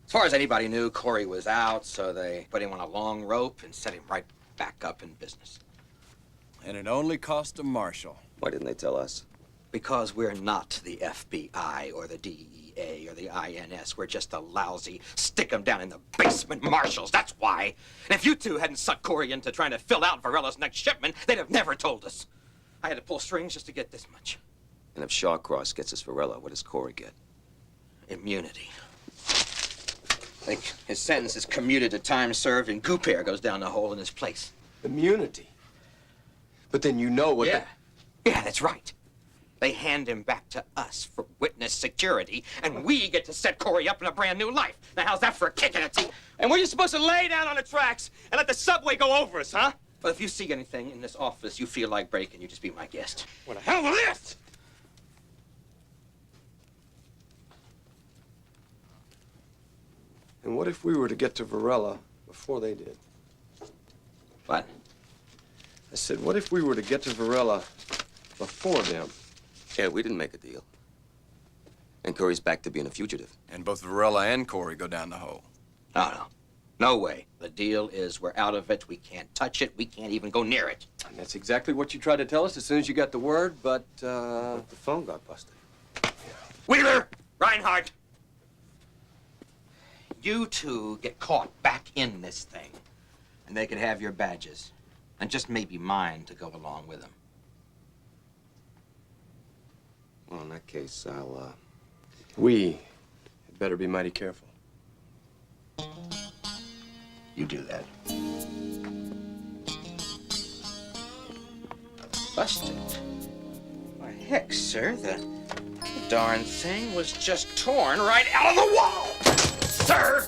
As far as anybody knew, Corey was out, so they put him on a long rope and set him right back up in business. And it only cost a marshal. Why didn't they tell us? Because we're not the FBI or the DEA or the INS. We're just the lousy, stick-em-down-in-the-basement marshals. That's why. And if you two hadn't sucked Corey into trying to fill out Varela's next shipment, they'd have never told us. I had to pull strings just to get this much. And if Shawcross gets us Varela, what does Corey get? Immunity. Like, his sentence is commuted to time served and goop hair goes down the hole in his place. Immunity? But then you know what Yeah, that's right. They hand him back to us for witness security, and we get to set Corey up in a brand new life. Now, how's that for a kick in the teeth? And we're just supposed to lay down on the tracks and let the subway go over us, huh? Well, if you see anything in this office you feel like breaking, you just be my guest. What the hell is this? And what if we were to get to Varela before they did? What? I said, what if we were to get to Varela before them? Yeah, we didn't make a deal. And Corey's back to being a fugitive. And both Varela and Corey go down the hole. No. No way. The deal is we're out of it. We can't touch it. We can't even go near it. And that's exactly what you tried to tell us as soon as you got the word, but the phone got busted. Wheeler! Rhinehart! You two get caught back in this thing, and they could have your badges, and just maybe mine to go along with them. Well, in that case, I'll, we had better be mighty careful. You do that. Busted? Why, heck, sir, the darn thing was just torn right out of the wall! Sir!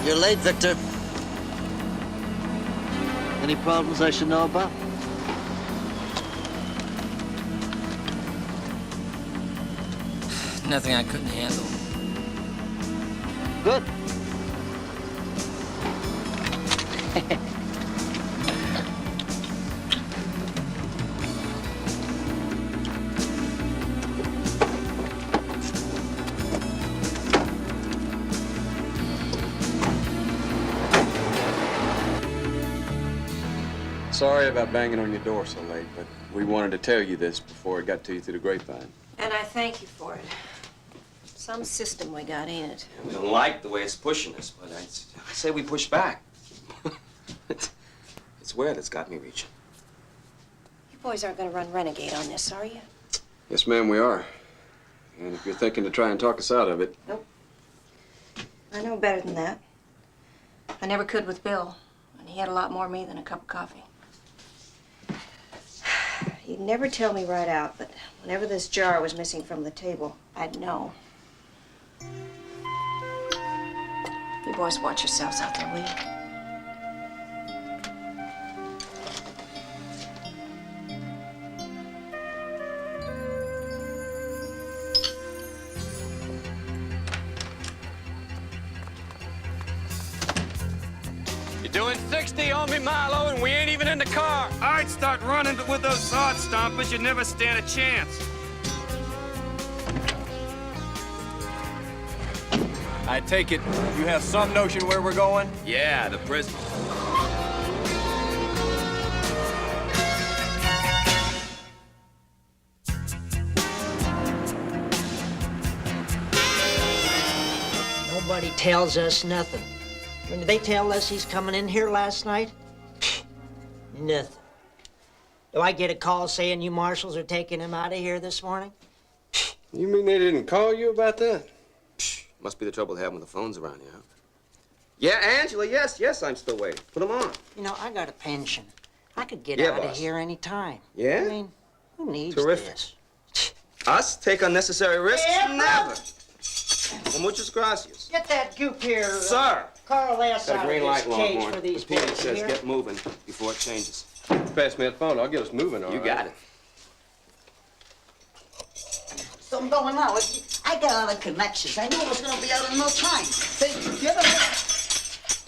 You're late, Victor. Any problems I should know about? Nothing I couldn't handle. Good. Sorry about banging on your door so late, but we wanted to tell you this before it got to you through the grapevine. And I thank you for it. Some system we got, ain't it? We don't like the way it's pushing us, but I say we push back. It's where that's got me reaching. You boys aren't gonna run renegade on this, are you? Yes, ma'am, we are. And if you're thinking to try and talk us out of it... Nope. I know better than that. I never could with Bill, and he had a lot more of me than a cup of coffee. He'd never tell me right out, but whenever this jar was missing from the table, I'd know. You boys watch yourselves out there, will you? You're doing 60 on me, Milo, and we ain't even in the car. I'd start running, but with those hard stompers, you'd never stand a chance. I take it you have some notion where we're going? Yeah, the prison. Nobody tells us nothing. When did they tell us he's coming in here last night? Nothing. Do I get a call saying you marshals are taking him out of here this morning? You mean they didn't call you about that? Must be the trouble they have when the phone's around, yeah? Yeah, Angela, yes, I'm still waiting. Put them on. You know, I got a pension. I could get Yeah, out of boss. here any time. Yeah? I mean, who needs Terrific. this? Us take unnecessary risks? Yeah, Never. Well, muchas gracias. Get that goop here. Sir! Carl S. Got out a green of light, this cage Longhorn. for these The PD boys, says here. get moving before it changes. Pass me that phone. I'll get us moving, all You right. got it. So I'm going now. I got other connections. I knew I was gonna be out in no time. Say, you ever...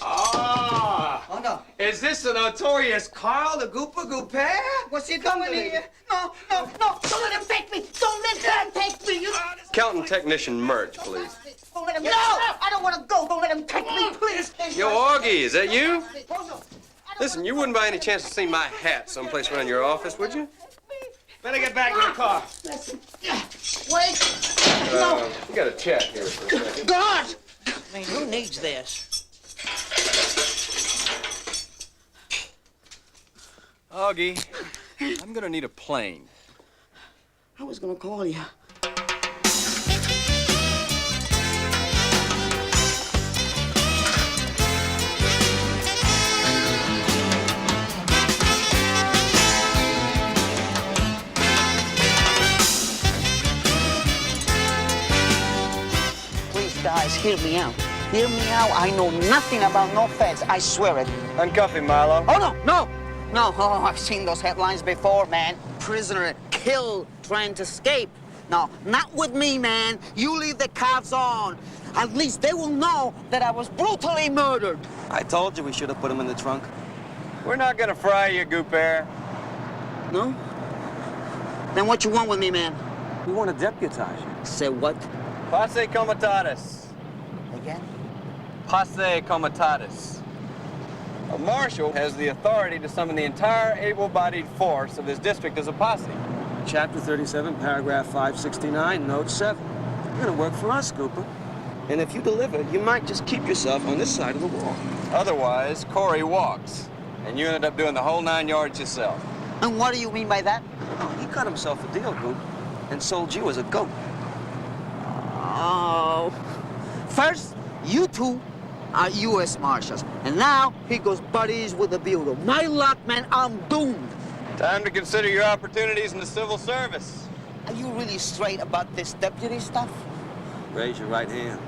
Ah! Oh, no. Is this the notorious Carl the Gooper Gooper? What's he doing here? No, don't let him take me. Don't let him take me. You... Accountant technician merge, please. Don't let him... No! I don't want to go. Don't let him take me, please. Yo, Augie, is that you? Listen, you wouldn't by any chance have seen my hat someplace around your office, would you? Better get back in the car. Listen. Wait. No. We got a chat here for a second. God! I mean, who needs this? Augie, I'm gonna need a plane. I was gonna call you. Please, guys, hear me out. Hear me out. I know nothing about no feds. I swear it. Uncuff him, Milo. Oh, no. Oh, I've seen those headlines before, man. Prisoner killed trying to escape. No, not with me, man. You leave the cops on. At least they will know that I was brutally murdered. I told you we should have put him in the trunk. We're not gonna fry you, Gooper. No? Then what you want with me, man? We want to deputize you. Say what? Passe comitatus. Again? Passe comitatus. A marshal has the authority to summon the entire able-bodied force of his district as a posse. Chapter 37, paragraph 569, note 7. You're gonna work for us, Cooper. And if you deliver, you might just keep yourself on this side of the wall. Otherwise, Corey walks, and you ended up doing the whole 9 yards yourself. And what do you mean by that? Oh, he cut himself a deal, Coop, and sold you as a goat. Oh. First, you two are U.S. Marshals. And now, he goes buddies with the Bureau. My luck, man, I'm doomed. Time to consider your opportunities in the civil service. Are you really straight about this deputy stuff? Raise your right hand.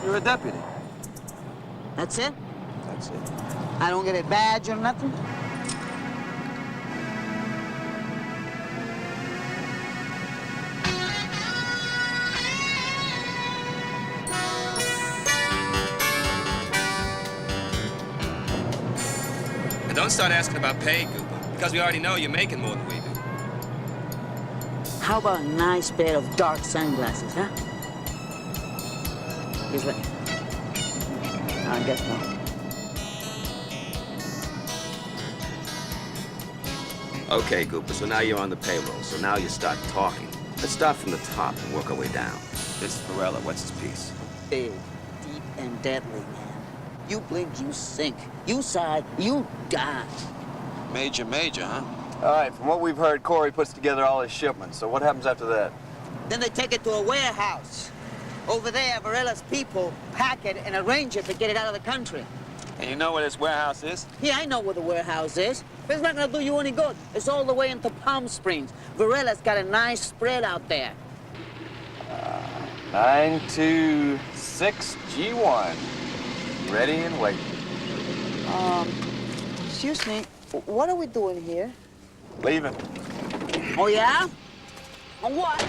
You're a deputy. That's it? That's it. I don't get a badge or nothing? And don't start asking about pay, Cooper, because we already know you're making more than we do. How about a nice pair of dark sunglasses, huh? Guess what? I guess not. Okay, Cooper, so now you're on the payroll, so now you start talking. Let's start from the top and work our way down. This is Varela, what's his piece? Big, deep, and deadly, man. You blink, you sink. You side, you die. Major, huh? All right, from what we've heard, Corey puts together all his shipments. So what happens after that? Then they take it to a warehouse. Over there, Varela's people pack it and arrange it to get it out of the country. And you know where this warehouse is? Yeah, I know where the warehouse is. But it's not gonna do you any good. It's all the way into Palm Springs. Varela's got a nice spread out there. 926G1. Ready and waiting. Excuse me, what are we doing here? Leaving. Oh, yeah? On what?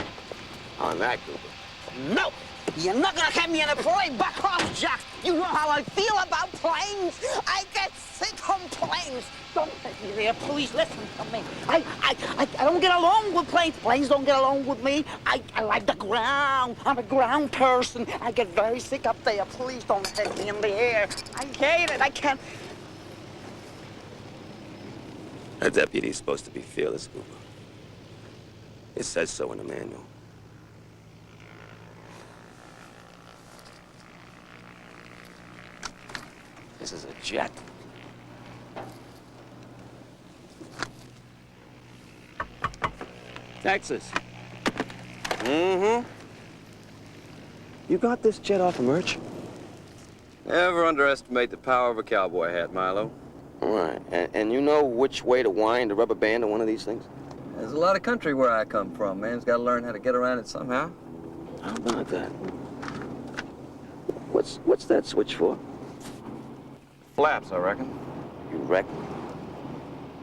On that, Cooper. No! You're not gonna have me in a plane. Back off, Jack. You know how I feel about planes. I get sick on planes. Don't take me there, please. Listen to me. I don't get along with planes. Planes don't get along with me. I like the ground. I'm a ground person. I get very sick up there. Please don't take me in the air. I hate it. I can't. A deputy's supposed to be fearless, Cooper. It says so in the manual. This is a jet. Texas. Mm-hmm. You got this jet off of Merch? Never underestimate the power of a cowboy hat, Milo. All right. And you know which way to wind a rubber band on one of these things? There's a lot of country where I come from. Man's got to learn how to get around it somehow. How about that? What's that switch for? Flaps, I reckon. You reckon?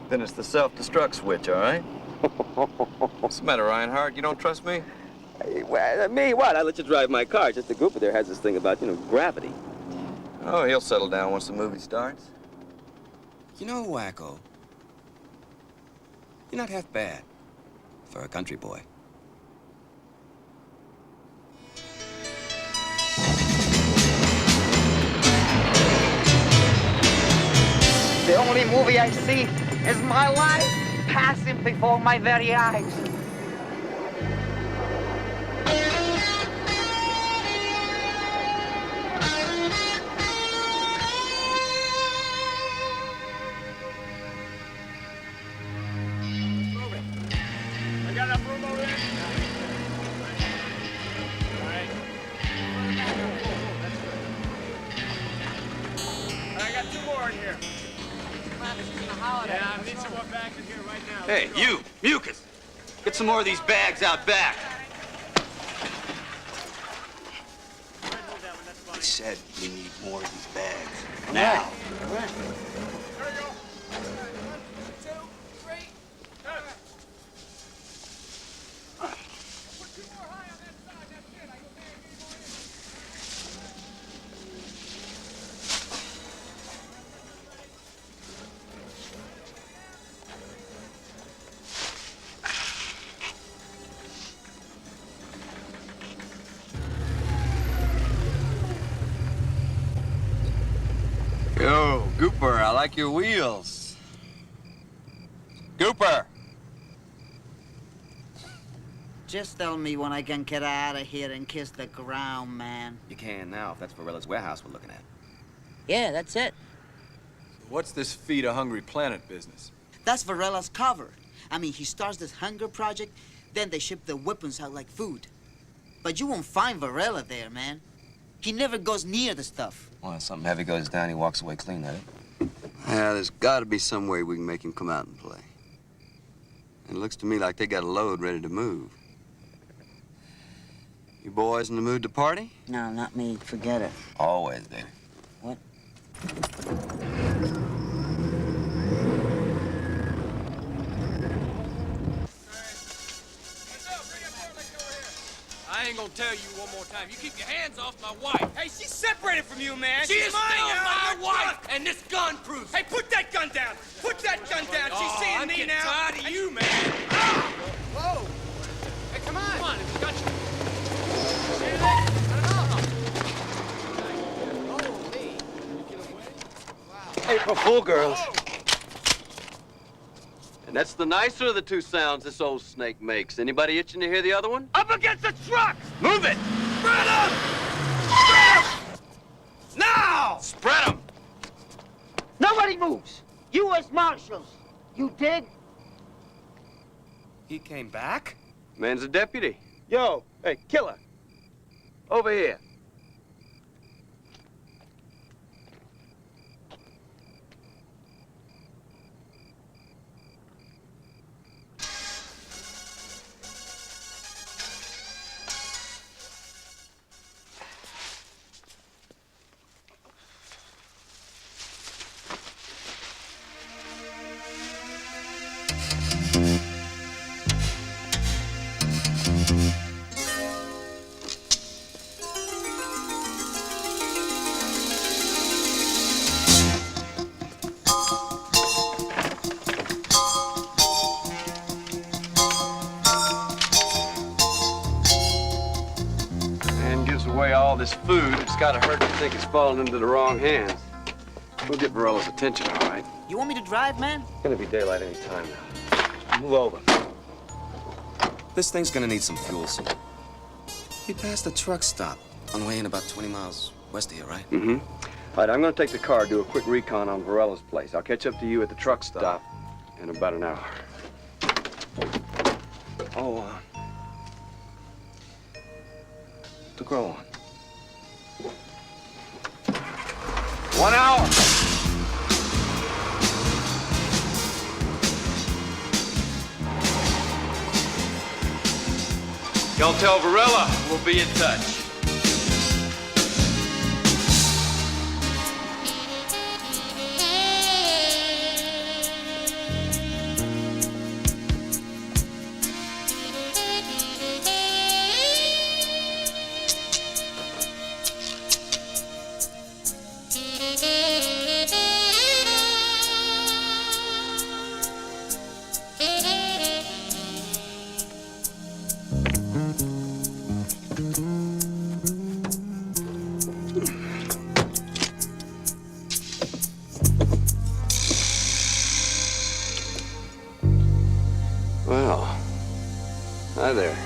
Then it's the self-destruct switch, all right? What's the matter, Rhinehart? You don't trust me? Hey, well, me, what? I let you drive my car. Just the Cooper there has this thing about, gravity. Oh, he'll settle down once the movie starts. You know, Waco, you're not half bad for a country boy. The only movie I see is my life passing before my very eyes. I got enough room over there? All right. I got 2 more in here. Yeah, I need some more bags in here right now. Hey, you, Mucus, get some more of these bags out back. I said we need more of these bags. Now. Yo, Gooper, I like your wheels. Gooper! Just tell me when I can get out of here and kiss the ground, man. You can now, if that's Varela's warehouse we're looking at. Yeah, that's it. What's this Feed a Hungry Planet business? That's Varela's cover. I mean, he starts this hunger project, then they ship the weapons out like food. But you won't find Varela there, man. He never goes near the stuff. Well, something heavy goes down, he walks away clean, that it? Yeah, there's got to be some way we can make him come out and play. It looks to me like they got a load ready to move. You boys in the mood to party? No, not me. Forget it. Always, baby. What? I ain't gonna tell you one more time. You keep your hands off my wife. Hey, she's separated from you, man. She She's is mine still now. my You're wife, drunk. and this gun proves it. Hey, put that gun down. Put that gun down. She's seeing I'm me getting now. tired of you, man. Whoa. Hey, come on. Come on, if you got your... April Fool, girls. And that's the nicer of the 2 sounds this old snake makes. Anybody itching to hear the other one? Up against the truck. Move it! Spread 'em. Spread 'em. Now. Spread 'em! Nobody moves. U.S. Marshals. You dig? He came back? Man's a deputy. Yo, hey, killer. Over here. this food, it's gotta hurt to think it's fallen into the wrong hands. We'll get Varela's attention, all right? You want me to drive, man? It's gonna be daylight any time now. Move over. This thing's gonna need some fuel soon. We passed the truck stop on the way in about 20 miles west of here, right? Mm-hmm. All right, I'm gonna take the car, do a quick recon on Varela's place. I'll catch up to you at the truck stop in about an hour. Oh, the grow on. 1 hour. Y'all tell Varela we'll be in touch. Well, hi there.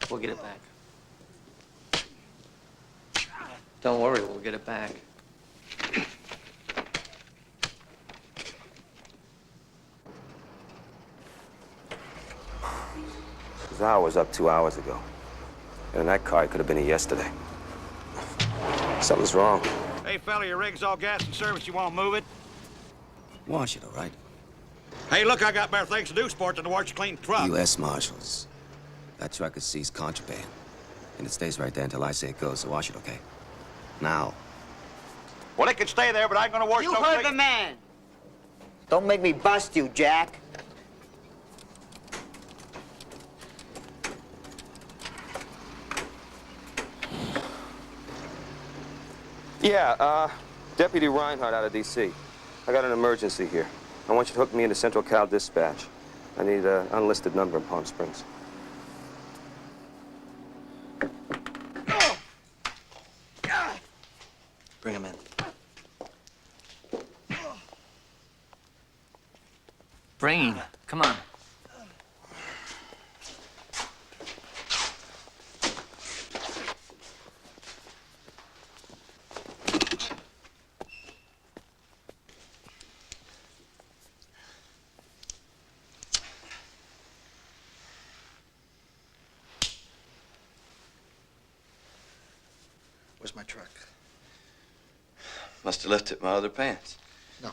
We'll get it back. Don't worry, we'll get it back. Zao was up 2 hours ago. And that car could have been here yesterday. Something's wrong. Hey, fella, your rig's all gas and service. You want to move it? Wash it, all right? Hey, look, I got better things to do, sport, than to watch you clean the truck. U.S. Marshals. That truck has seized contraband. And it stays right there until I say it goes, so wash it, okay? Now. Well, it can stay there, but I ain't gonna wash You no heard the man. Don't make me bust you, Jack. Yeah, Deputy Rhinehart out of D.C. I got an emergency here. I want you to hook me into Central Cal Dispatch. I need an unlisted number in Palm Springs. Bring him in. Brain, come on. Where's my truck? Must have left it in my other pants. No.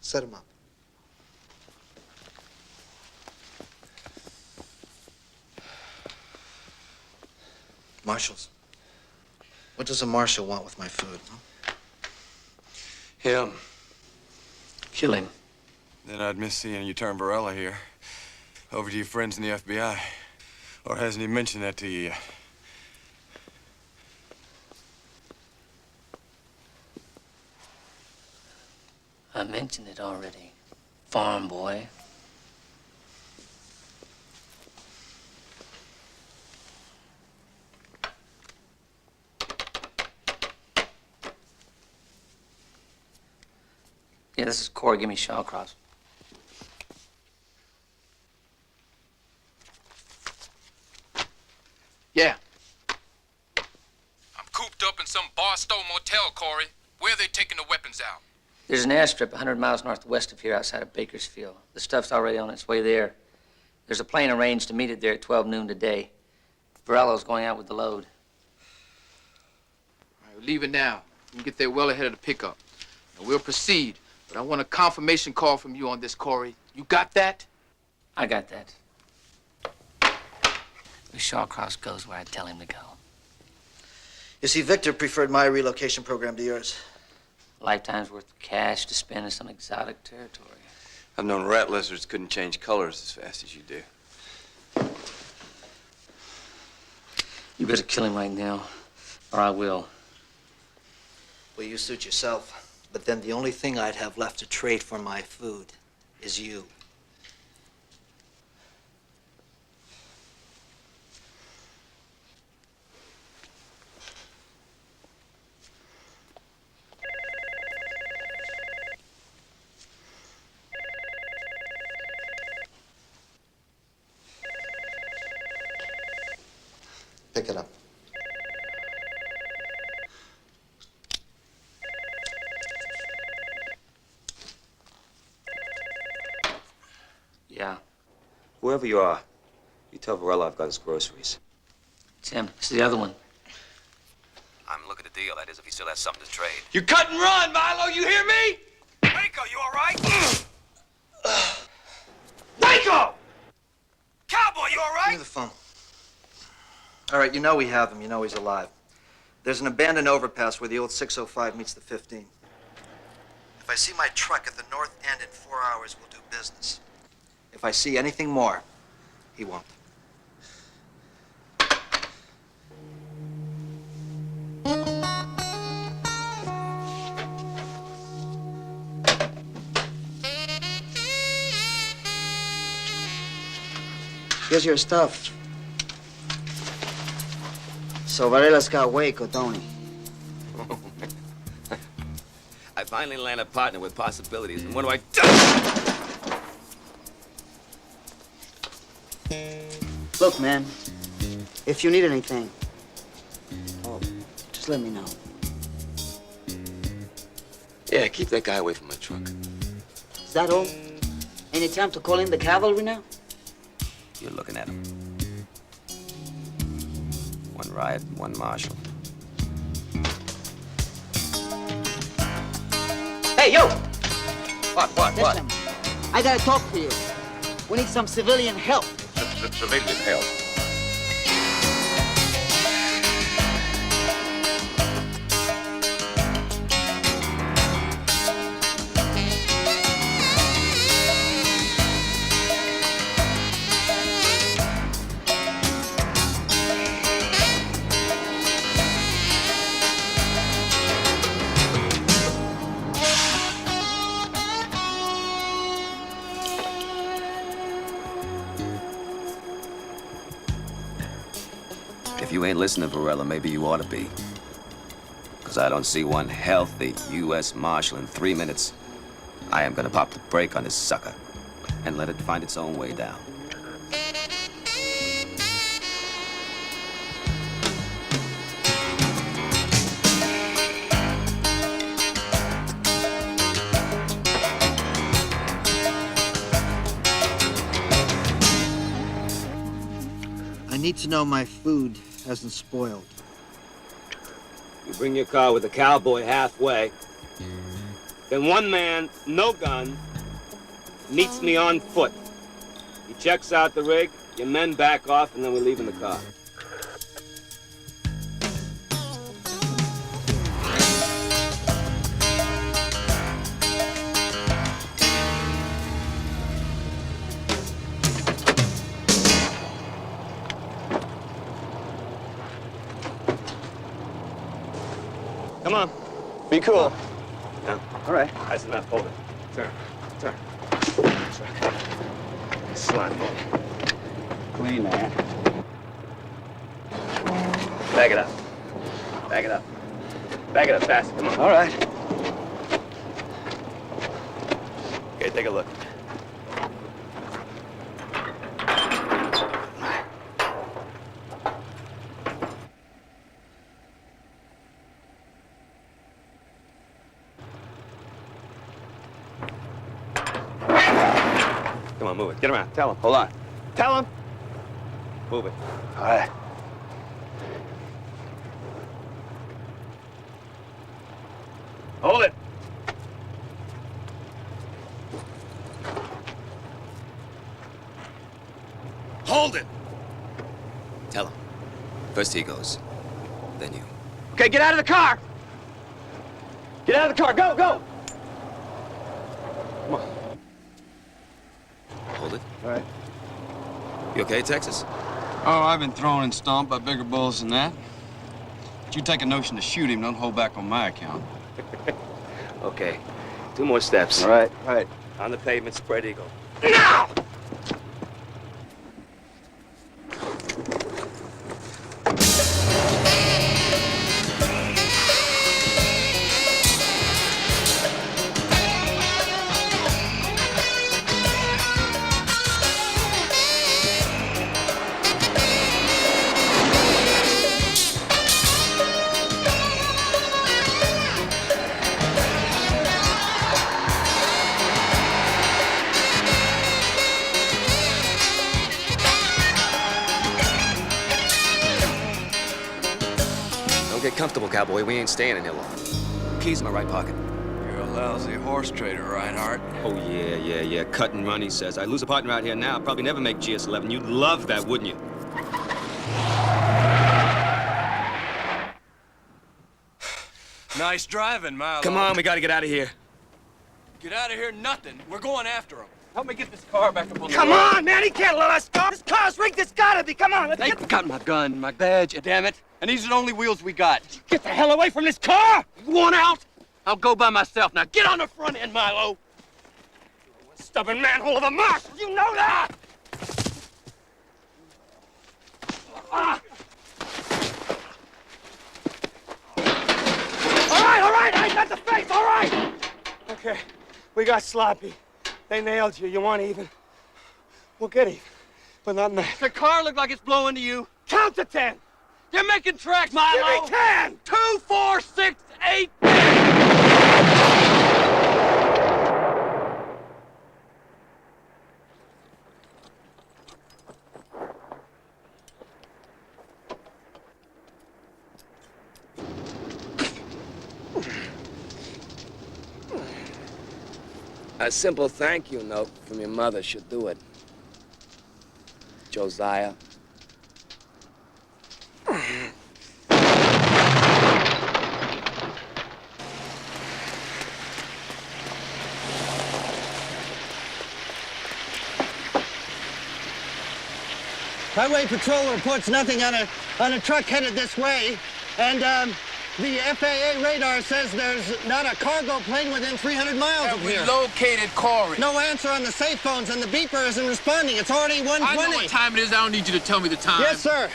Set him up. Marshals. What does a marshal want with my food? Huh? Him. Kill him. Then I'd miss seeing you turn Varela here. Over to your friends in the FBI. Or hasn't he mentioned that to you yet? I mentioned it already. Farm boy. Yeah, this is Corey. Give me Shawcross. Yeah. I'm cooped up in some Barstow motel, Corey. Where are they taking the weapons out? There's an airstrip 100 miles northwest of here outside of Bakersfield. The stuff's already on its way there. There's a plane arranged to meet it there at 12 noon today. Varela's going out with the load. All right, we're leaving now. We can get there well ahead of the pickup. Now, we'll proceed, but I want a confirmation call from you on this, Corey. You got that? I got that. Shawcross goes where I tell him to go. You see, Victor preferred my relocation program to yours. Lifetime's worth of cash to spend in some exotic territory. I've known rat lizards couldn't change colors as fast as you do. You better kill him right now, or I will. Well, you suit yourself. But then the only thing I'd have left to trade for my food is you. Pick it up. Yeah. Whoever you are, you tell Varela I've got his groceries. Tim, it's the other one. I'm looking to deal, that is, if he still has something to trade. You cut and run, Milo, you hear me? Waco, you all right? Waco! Cowboy, you all Give me right? the phone. All right, you know we have him. You know he's alive. There's an abandoned overpass where the old 605 meets the 15. If I see my truck at the north end in 4 hours, we'll do business. If I see anything more, he won't. Here's your stuff. So Varela's got Waco, don't he? I finally land a partner with possibilities, and what do I do? Look, man, if you need anything, just let me know. Yeah, keep that guy away from my truck. Is that all? Any time to call in the cavalry now? You're looking at him. One riot, one marshal. Hey, yo! What? Listen, I gotta talk to you. We need some civilian help. Civilian help. If you ain't listening, Varela, maybe you ought to be. Because I don't see one healthy U.S. Marshal in 3 minutes. I am gonna pop the brake on this sucker and let it find its own way down. I need to know my food hasn't spoiled. You bring your car with a cowboy halfway. Then one man, no gun, meets me on foot. He checks out the rig, your men back off, and then we leave in the car. Come on. Be cool. Yeah. All right. That's enough. Hold it. Turn. Slime ball. Clean, man. Back it up. Back it up. Back it up fast. Come on. All right. Okay, take a look. Come on, move it. Get around. Tell him. Hold on. Tell him. Move it. All right. Hold it. Hold it! Tell him. First he goes, then you. Okay, get out of the car! Get out of the car, go, go! Come on. Hold it. All right. You okay, Texas? Oh, I've been thrown and stomped by bigger bulls than that. But you take a notion to shoot him, don't hold back on my account. Okay. 2 more steps. All right, all right. On the pavement, spread eagle. Now! Get comfortable, cowboy. We ain't staying in here long. Keys in my right pocket. You're a lousy horse trader, Rhinehart. Oh, yeah. Cut and run, he says. I lose a partner out here now. Probably never make GS11. You'd love that, wouldn't you? Nice driving, Milo. Come on, we gotta get out of here. Get out of here, nothing. We're going after him. Help me get this car back up on the Come road. on, man, he can't let us go! This car's rigged, it's gotta be! Come on, let's They get... got my gun, my badge, damn it. And these are the only wheels we got. Get the hell away from this car! You want out? I'll go by myself. Now get on the front end, Milo. Stubborn manhole of a marshal, you know that! Ah. All right, I got the face, all right! Okay, we got sloppy. They nailed you. You want even? We'll get even, but not now. The car looked like it's blowing to you. Count to 10. You're making tracks, Milo. Give me 10. 2, 4, 6, 8. A simple thank you note from your mother should do it. Josiah. Highway Patrol reports nothing on a truck headed this way, and the FAA radar says there's not a cargo plane within 300 miles of here. We located Corey. No answer on the safe phones, and the beeper isn't responding. It's already 1:20. I know what time it is. I don't need you to tell me the time. Yes, sir.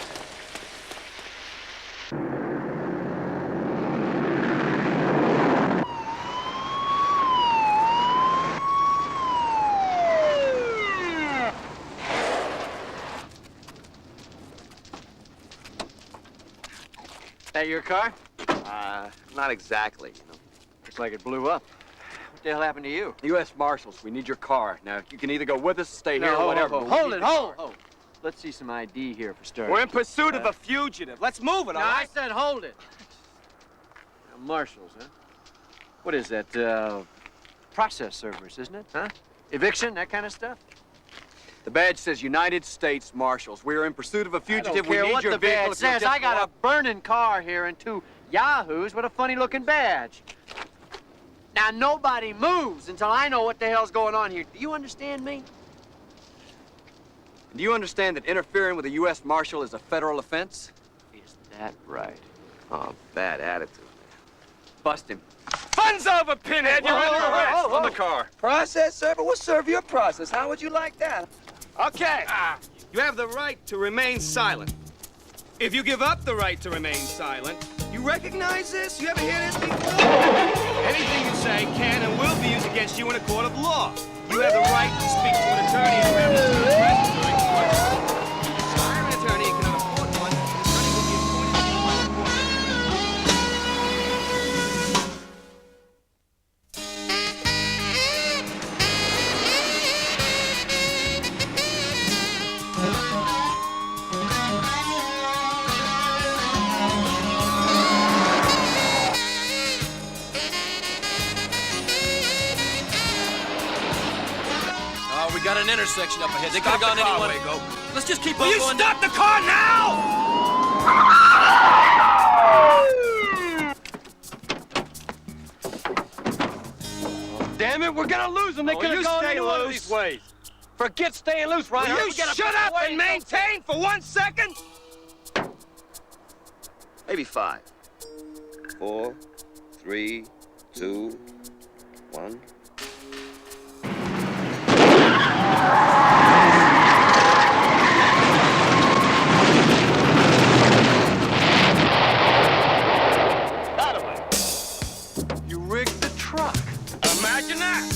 That your car? Not exactly, you know. Looks like it blew up. What the hell happened to you? U.S. Marshals, we need your car. Now, you can either go with us, stay here, or whatever. Hold it. Let's see some ID here for starters. We're in pursuit of a fugitive. Let's move it, all No, I right? said hold it. Marshals, huh? What is that, process servers, isn't it, huh? Eviction, that kind of stuff? The badge says United States Marshals. We're in pursuit of a fugitive. I don't care we need what your the vehicle. badge says. I got a burning car here and 2 yahoos with a funny-looking badge. Now, nobody moves until I know what the hell's going on here. Do you understand me? Do you understand that interfering with a U.S. Marshal is a federal offense? Is that right? Oh, bad attitude. Bust him. Fun's over, Pinhead. You're under arrest. On the car. Process server? We'll serve your process. How would you like that? Okay. You have the right to remain silent. If you give up the right to remain silent, you recognize this? You ever hear this before? Anything you say can and will be used against you in a court of law. You have the right to speak to an attorney and represent the present during court. Hire an attorney and cannot afford one. The attorney will be appointed to you by the court. Oh, we got an intersection up ahead. They could have gone anywhere. Waco. Let's just keep Will on you going. stop the car now? damn it! We're gonna lose them. They could have gone any one of these ways. Forget staying loose, Rhinehart. Will you shut up and maintain for 1 second? Maybe 5. 4, 3, 2, 1. You rigged the truck. Imagine that.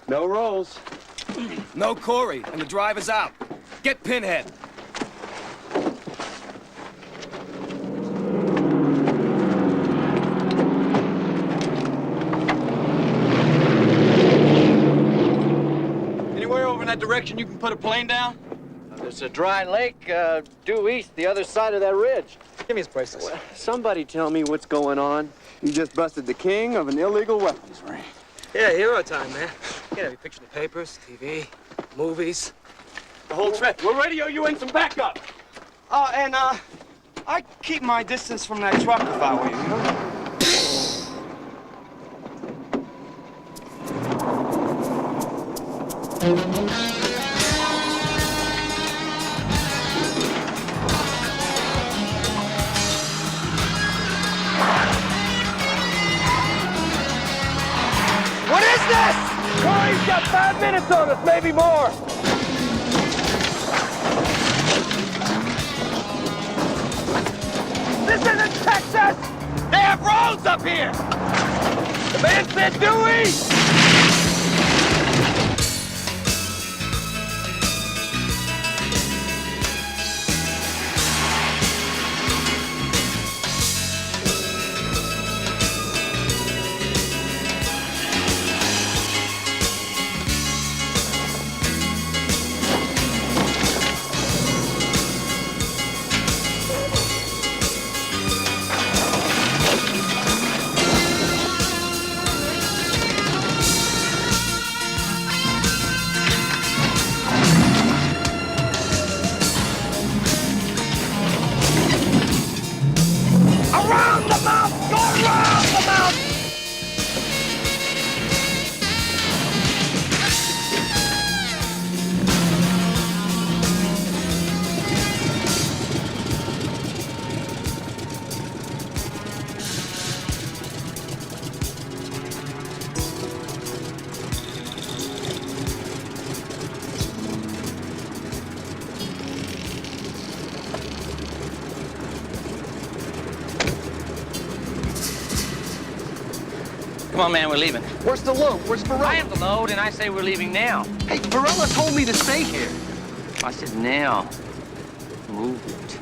No rolls. No Corey, and the driver's out. Get Pinhead. Anywhere over in that direction you can put a plane down? There's a dry lake due east, the other side of that ridge. Give me his bracelets. Well, somebody tell me what's going on. You just busted the king of an illegal weapons ring. Yeah, hero time, man. You know, you picture the papers, TV, movies. The whole trip. We'll radio you in some backup. I'd keep my distance from that truck if I were you, you know? What is this? Corey's got 5 minutes on us, maybe more. This isn't Texas! They have roads up here! The man said Dewey! Around the mouth! Go around the mouth! Come on, man, we're leaving. Where's the load? Where's Varela? I have the load, and I say we're leaving now. Hey, Varela told me to stay here. I said now. Move it.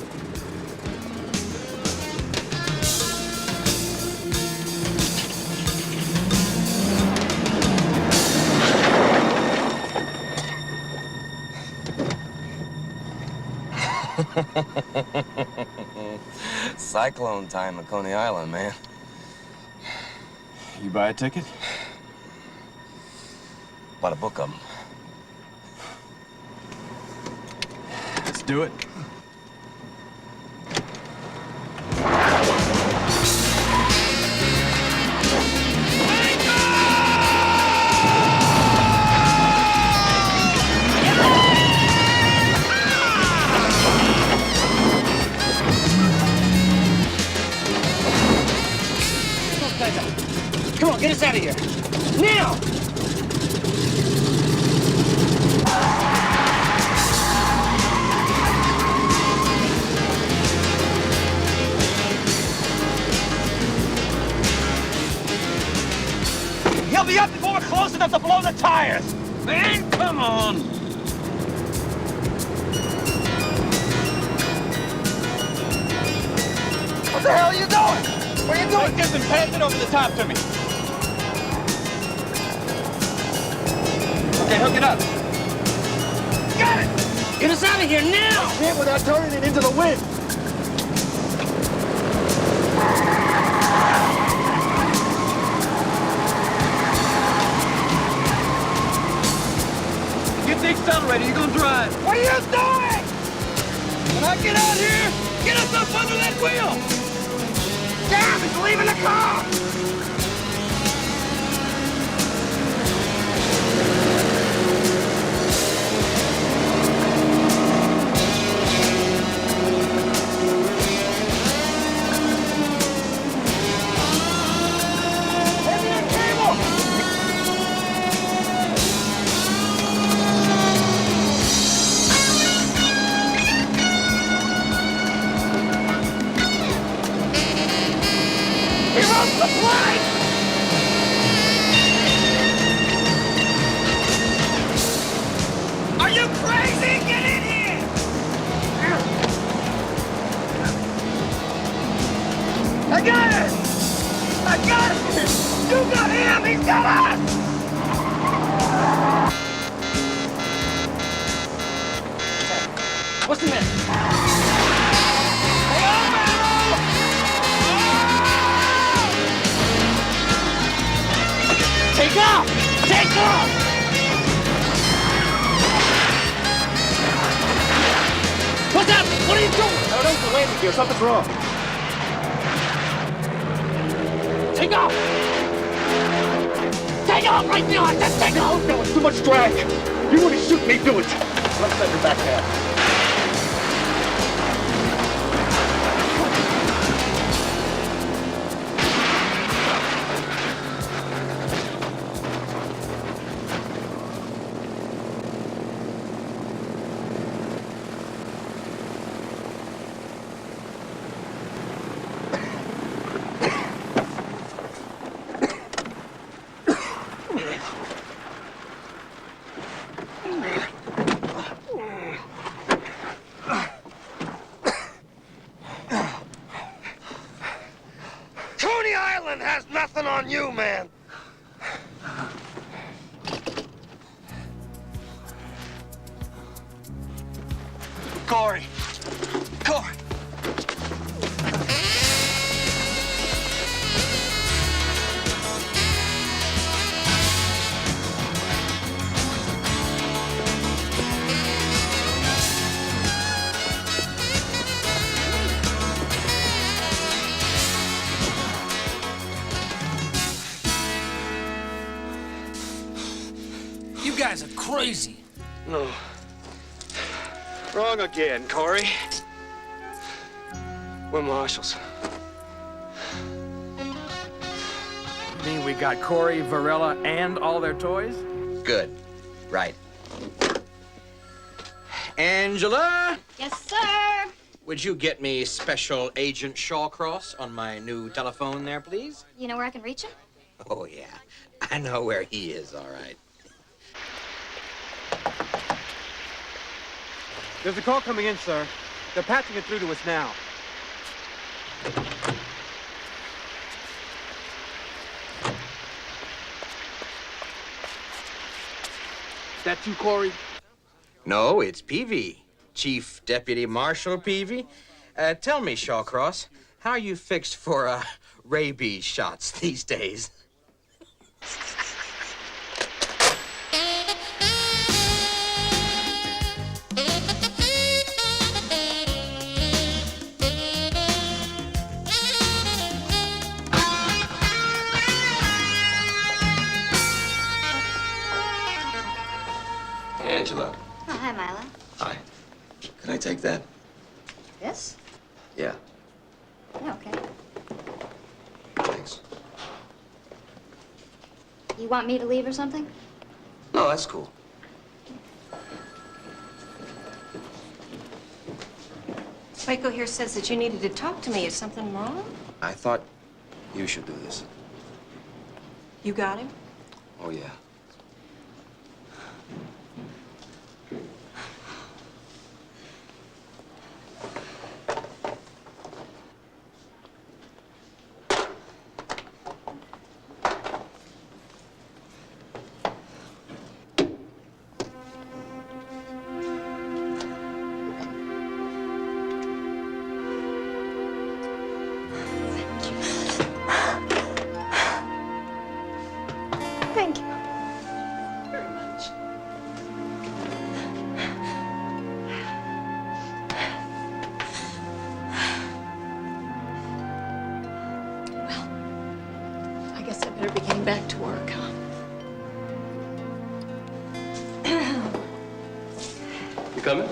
Cyclone time at Coney Island, man. You buy a ticket? Bought a book of them. Let's do it. Come on, get us out of here. Now! He'll be up before we're close enough to blow the tires. Man, come on! What the hell are you doing? What are you doing? Take this and pass it over the top to me. Okay, hook it up. Got it! Get us out of here now! Can't without turning it into the wind. Get the accelerator, you're gonna drive. What are you doing? When I get out here, get us up under that wheel! Damn, he's leaving the car! Are you crazy? Get in here! I got it! I got it! You got him! He's got us! What's the matter? Hang on, Barrow! Take off! Take off! What's up? What are you doing? No, don't the landing gear. Something's wrong. Take off! Take off right now! I said take off! No, it's too much drag. You want to shoot me, do it. Let's set your back half. Coney Island has nothing on you, man. Corey. Corey. You guys are crazy. No. Wrong again, Corey. We're Marshals. You mean we got Corey, Varela, and all their toys? Good. Right. Angela, Yes, sir. would you get me Special Agent Shawcross on my new telephone there, please? You know where I can reach him? Oh, yeah. I know where he is, all right. There's a call coming in, sir. They're patching it through to us now. That you, Corey? No, it's Peavy. Chief Deputy Marshal Peavy. Tell me, Shawcross, how are you fixed for, rabies shots these days? Angela. Oh, hi, Milo. Hi. Can I take that? This? Yeah. Yeah, okay. Thanks. You want me to leave or something? No, that's cool. Waco here says that you needed to talk to me. Is something wrong? I thought you should do this. You got him? Oh, yeah. back to work, huh? You coming?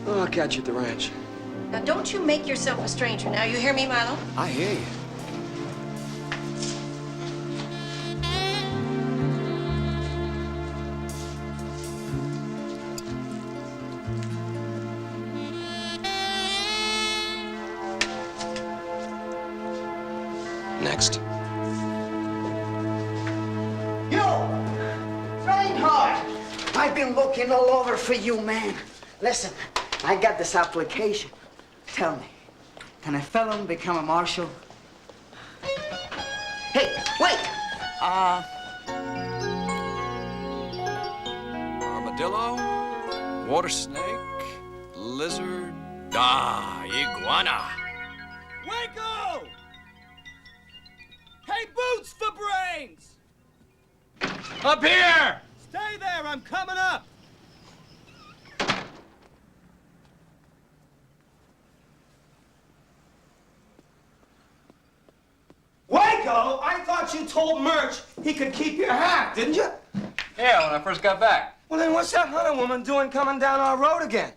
Oh, I'll catch you at the ranch. Now, don't you make yourself a stranger now. You hear me, Milo? I hear you. Next. Yo! Rhinehart! I've been looking all over for you, man. Listen, I got this application. Tell me, can a felon become a marshal? Hey, wait! Armadillo, water snake, lizard, iguana. Waco! Hey, Boots for brains! Up here! Stay there, I'm coming up! Waco? I thought you told Murch he could keep your hat, didn't you? Yeah, when I first got back. Well, then what's that hunter woman doing coming down our road again?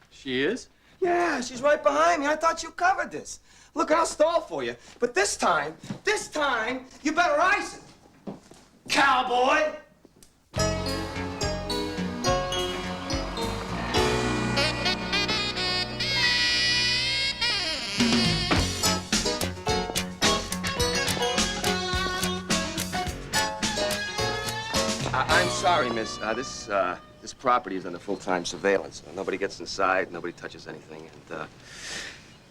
She is? Yeah, she's right behind me. I thought you covered this. Look, I'll stall for you. But this time, you better ice it. Cowboy! I'm sorry, miss. This property is under full-time surveillance. Nobody gets inside, nobody touches anything, and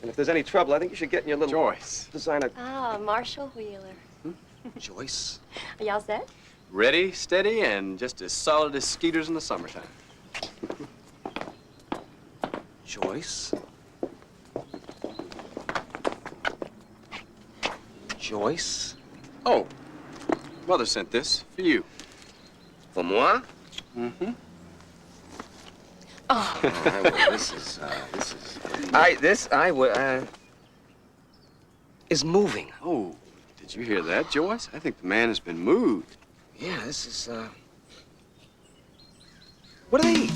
if there's any trouble, I think you should get in your little Joyce. designer. Ah, Marshal Wheeler. Joyce. Are y'all set? Ready, steady, and just as solid as skeeters in the summertime. Joyce. Joyce. Oh, Mother sent this for you. For moi? Mm-hmm. Oh. All right, well, this is. Is moving. Oh, did you hear that, Joyce? I think the man has been moved. Yeah, this is, what do they eat?